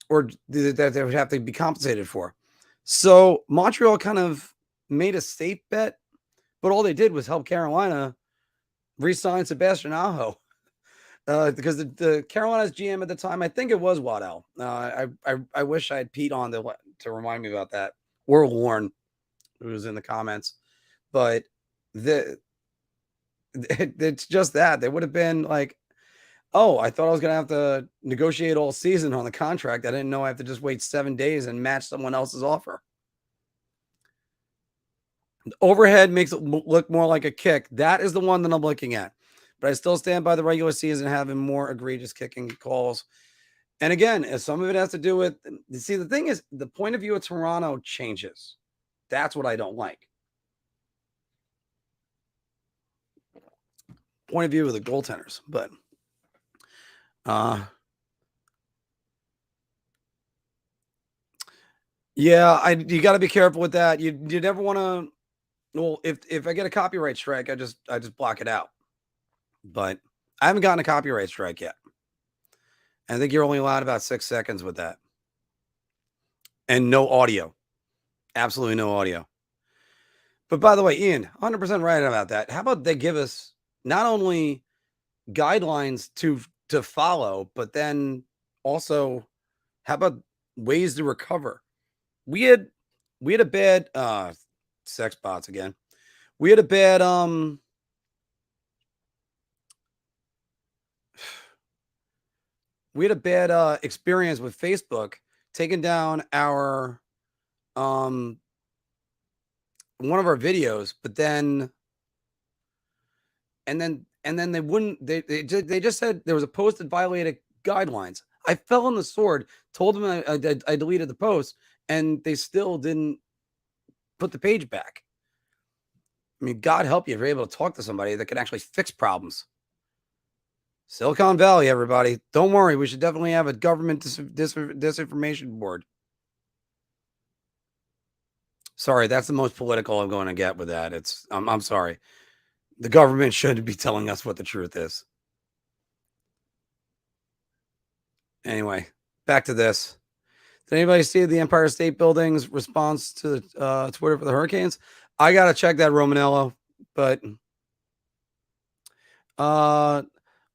or that they would have to be compensated for. So Montreal kind of made a safe bet, but all they did was help Carolina re-sign Sebastian Aho. Because the Carolina's GM at the time, I think it was Waddell. I wish I had Pete on to remind me about that. Or Warren, who was in the comments. But it's just that. They would have been like, oh, I thought I was going to have to negotiate all season on the contract. I didn't know I have to just wait 7 days and match someone else's offer. The overhead makes it look more like a kick. That is the one that I'm looking at. But I still stand by the regular season having more egregious kicking calls. And again, some of it has to do with, see, the thing is, the point of view of Toronto changes. That's what I don't like. Point of view of the goaltenders, but yeah, you got to be careful with that. You never want to. Well, if I get a copyright strike, I just block it out. But I haven't gotten a copyright strike yet. I think you're only allowed about 6 seconds with that. And no audio. Absolutely no audio. But by the way, Ian, 100% right about that. How about they give us not only guidelines to follow, but then also how about ways to recover? We had a bad sex bots again. We had a bad experience with Facebook taking down our one of our videos, but then they wouldn't. They just said there was a post that violated guidelines. I fell on the sword, told them I deleted the post, and they still didn't put the page back. I mean, God help you if you're able to talk to somebody that can actually fix problems. Silicon Valley, everybody. Don't worry. We should definitely have a government disinformation board. Sorry, that's the most political I'm going to get with that. I'm sorry. The government shouldn't be telling us what the truth is. Anyway, back to this. Did anybody see the Empire State Building's response to Twitter for the Hurricanes? I got to check that, Romanello. But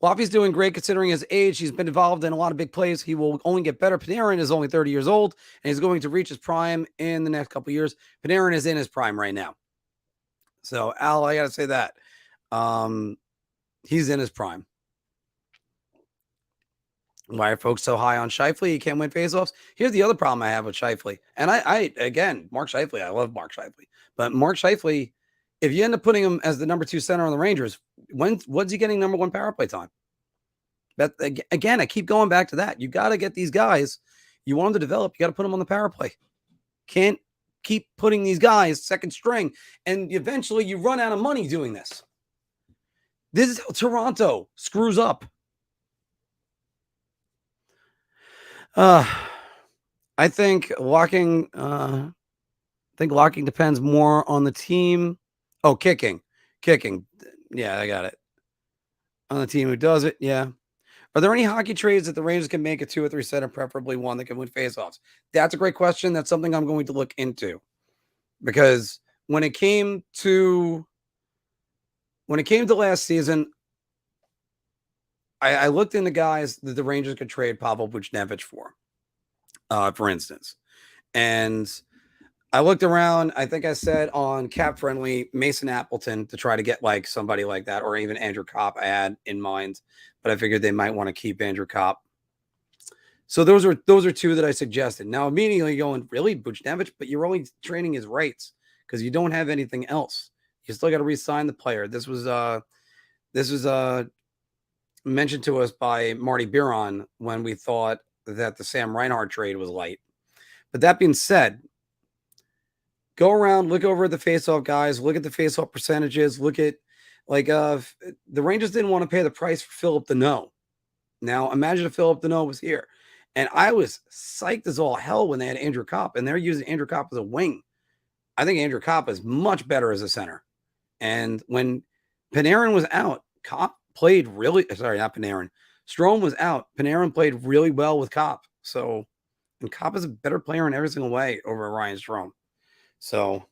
Laffy's doing great considering his age. He's been involved in a lot of big plays. He will only get better. Panarin is only 30 years old, and he's going to reach his prime in the next couple of years. Panarin is in his prime right now. So Al, I gotta say that. Um, he's in his prime. Why are folks so high on Scheifele? He can't win faceoffs. Here's the other problem I have with Scheifele. And I again, Mark Scheifele, I love Mark Scheifele. But Mark Scheifele, if you end up putting him as the number 2 center on the Rangers, when's he getting number 1 power play time? But again, I keep going back to that. You got to get these guys. You want them to develop. You got to put them on the power play. Can't keep putting these guys second string, and eventually you run out of money doing this. This is how Toronto screws up. I think locking. Depends more on the team. Oh, kicking. Yeah, I got it. On the team who does it, yeah. Are there any hockey trades that the Rangers can make a 2 or 3 center, preferably one that can win faceoffs? That's a great question. That's something I'm going to look into because when it came to last season, I looked into guys that the Rangers could trade Pavel Buchnevich for instance, and I looked around. I think I said on Cap Friendly Mason Appleton to try to get like somebody like that, or even Andrew Kopp. I had in mind, but I figured they might want to keep Andrew Kopp. So those are 2 that I suggested. Now immediately going, really Buchnevich, but you're only training his rights because you don't have anything else. You still got to re-sign the player. This was mentioned to us by Marty Biron when we thought that the Sam Reinhart trade was light. But that being said, go around, look over at the faceoff guys, look at the faceoff percentages, look at the Rangers didn't want to pay the price for Philip Deneau. Now imagine if Philip Deneau was here. And I was psyched as all hell when they had Andrew Kopp, and they're using Andrew Kopp as a wing. I think Andrew Kopp is much better as a center. And when Panarin was out, Kopp played really, sorry, not Panarin. Strome was out. Panarin played really well with Kopp. So, and Kopp is a better player in every single way over Ryan Strome. So,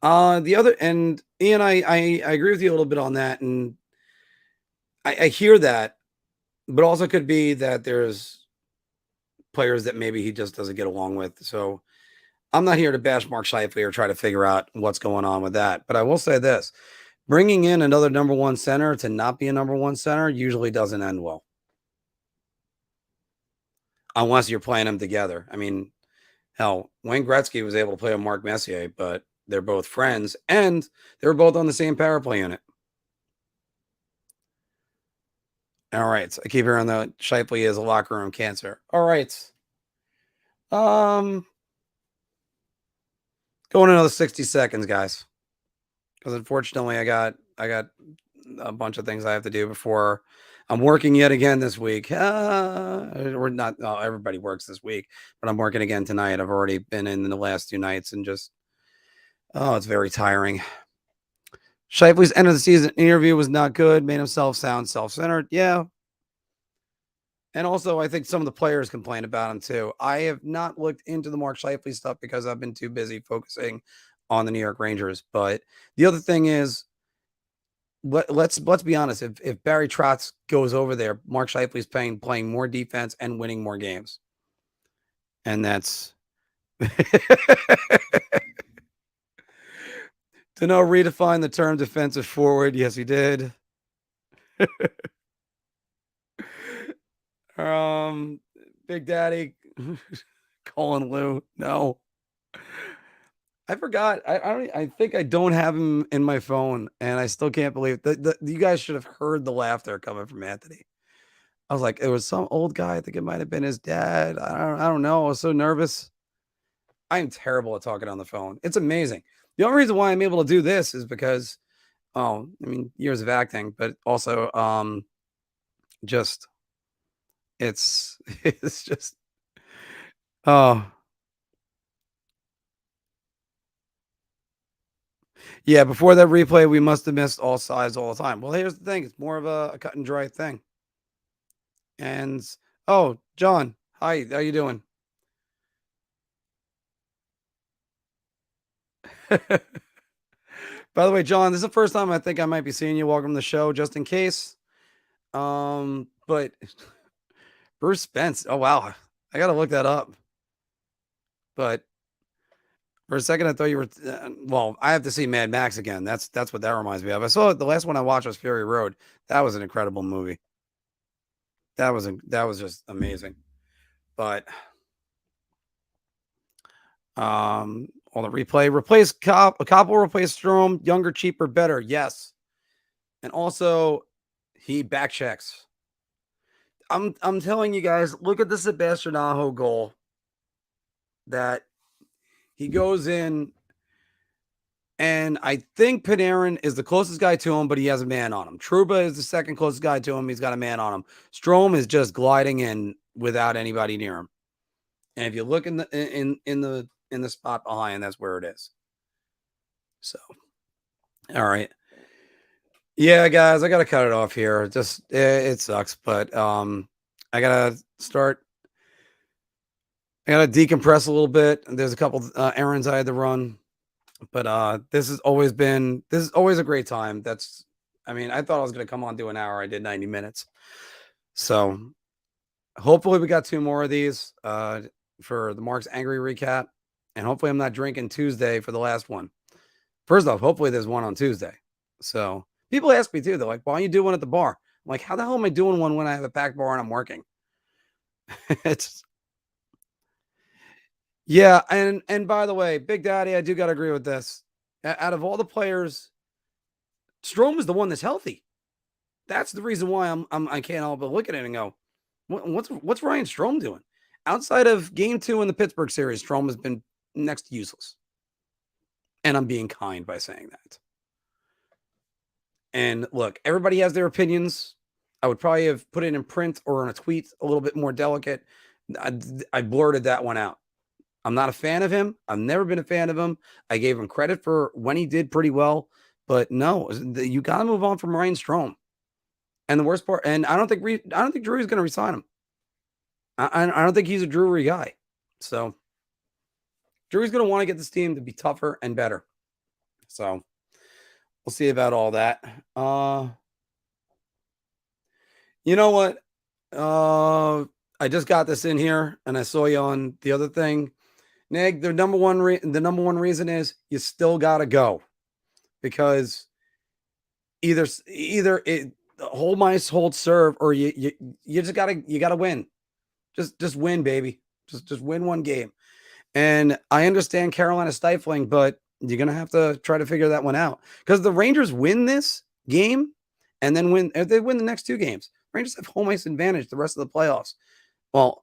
the other, and Ian, I agree with you a little bit on that. And I hear that, but also could be that there's players that maybe he just doesn't get along with. So, I'm not here to bash Mark Scheifele or try to figure out what's going on with that. But I will say this. Bringing in another number 1 center to not be a number 1 center usually doesn't end well. Unless you're playing them together. I mean, hell, Wayne Gretzky was able to play with Mark Messier, but they're both friends and they were both on the same power play unit. All right. So I keep hearing that Shipley is a locker room cancer. All right. Going another 60 seconds, guys. Because unfortunately I got a bunch of things I have to do before I'm working yet again this week. We're not, everybody works this week, but I'm working again tonight. I've already been in the last 2 nights and just, it's very tiring. Shifley's end of the season interview was not good. Made himself sound self-centered. Yeah. And also, I think some of the players complain about him too. I have not looked into the Mark Scheifele stuff because I've been too busy focusing on the New York Rangers. But the other thing is, let's be honest. If Barry Trotz goes over there, Mark Scheifele's playing more defense and winning more games, and that's to know redefine the term defensive forward. Yes, he did. Big Daddy, Colin Lou. No, I forgot. I think I don't have him in my phone, and I still can't believe that. You guys should have heard the laughter coming from Anthony. I was like, it was some old guy. I think it might have been his dad. I don't know. I was so nervous. I am terrible at talking on the phone. It's amazing. The only reason why I'm able to do this is because, years of acting, but also, just it's it's just oh yeah. Before that replay, we must have missed all sides all the time. Well, here's the thing: it's more of a cut and dry thing. And oh, John, hi, how you doing? By the way, John, this is the first time I think I might be seeing you. Welcome to the show, just in case. But Bruce Spence. Oh wow, I gotta look that up. But For a second, I thought you were. Well, I have to see Mad Max again. That's what that reminds me of. I saw the last one I watched was Fury Road. That was an incredible movie. That was just amazing. But all the replace Cop will replace Strom, younger, cheaper, better. Yes, and also he back checks. I'm telling you guys, look at the Sebastian Aho goal that he goes in. And I think Panarin is the closest guy to him, but he has a man on him. Trouba is the second closest guy to him. He's got a man on him. Strome is just gliding in without anybody near him. And if you look in the spot behind, that's where it is. So, all right, yeah, guys, I gotta cut it off here. Just it sucks, but I gotta start. I gotta decompress a little bit. There's a couple errands I had to run. But this has always a great time. I mean, I thought I was going to come on do an hour. I did 90 minutes. So hopefully we got 2 more of these for the Marc's Angry recap. And hopefully I'm not drinking Tuesday for the last one. First off, hopefully there's one on Tuesday. So people ask me too. They're like, why don't you do one at the bar? I'm like, how the hell am I doing one when I have a packed bar and I'm working? Yeah, and by the way, Big Daddy, I do got to agree with this. Out of all the players, Strome is the one that's healthy. That's the reason why I can't help but look at it and go, what's Ryan Strome doing? Outside of Game 2 in the Pittsburgh series, Strome has been next to useless, and I'm being kind by saying that. And look, everybody has their opinions. I would probably have put it in print or in a tweet a little bit more delicate. I blurted that one out. I'm not a fan of him. I've never been a fan of him. I gave him credit for when he did pretty well, but no, you got to move on from Ryan Strome. And the worst part, and I don't think Drew's going to resign him. I don't think he's a Drury guy. So Drew's going to want to get this team to be tougher and better. So we'll see about all that. You know what? I just got this in here, and I saw you on the other thing. Nig, the number one reason is you still got to go, because either it hold mice, hold serve, or you just gotta win. Just win, baby. Just win one game. And I understand Carolina's stifling, but you're gonna have to try to figure that one out, because the Rangers win this game and then if they win the next 2 games, Rangers have home ice advantage the rest of the playoffs. Well,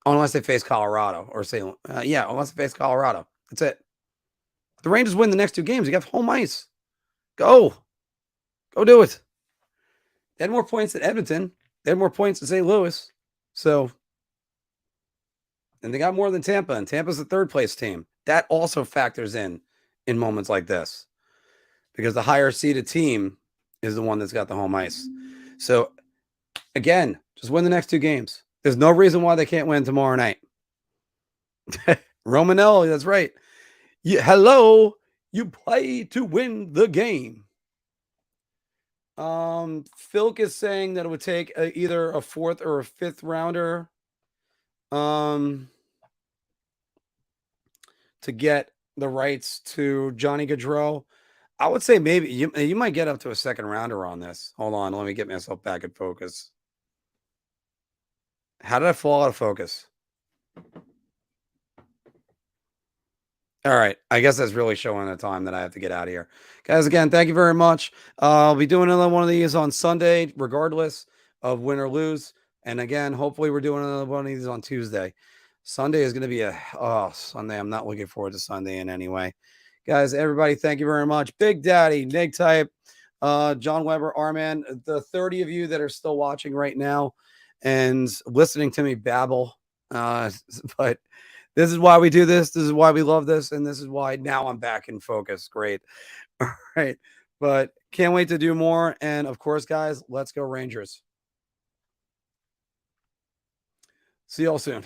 unless they face Colorado or Salem. Unless they face Colorado. That's it. If the Rangers win the next 2 games, you got home ice. Go do it. They had more points than Edmonton. They had more points than St. Louis. So, and they got more than Tampa, and Tampa's the 3rd place team. That also factors in moments like this, because the higher seeded team is the one that's got the home ice. So, again, just win the next 2 games. There's no reason why they can't win tomorrow night. Romanelli, that's right. Hello, you play to win the game. Philk is saying that it would take either a 4th or a 5th rounder to get the rights to Johnny Gaudreau. I would say maybe you might get up to a 2nd rounder on this. Hold on, let me get myself back in focus. How did I fall out of focus? All right. I guess that's really showing the time that I have to get out of here. Guys, again, thank you very much. I'll be doing another one of these on Sunday, regardless of win or lose. And again, hopefully we're doing another one of these on Tuesday. Sunday is going to be Sunday. I'm not looking forward to Sunday in any way. Guys, everybody, thank you very much. Big Daddy, Nig Type, John Weber, Arman, the 30 of you that are still watching right now and listening to me babble. But this is why we do this. This is why we love this. And this is why now I'm back in focus. Great. All right. But can't wait to do more. And of course, guys, let's go Rangers. See y'all soon.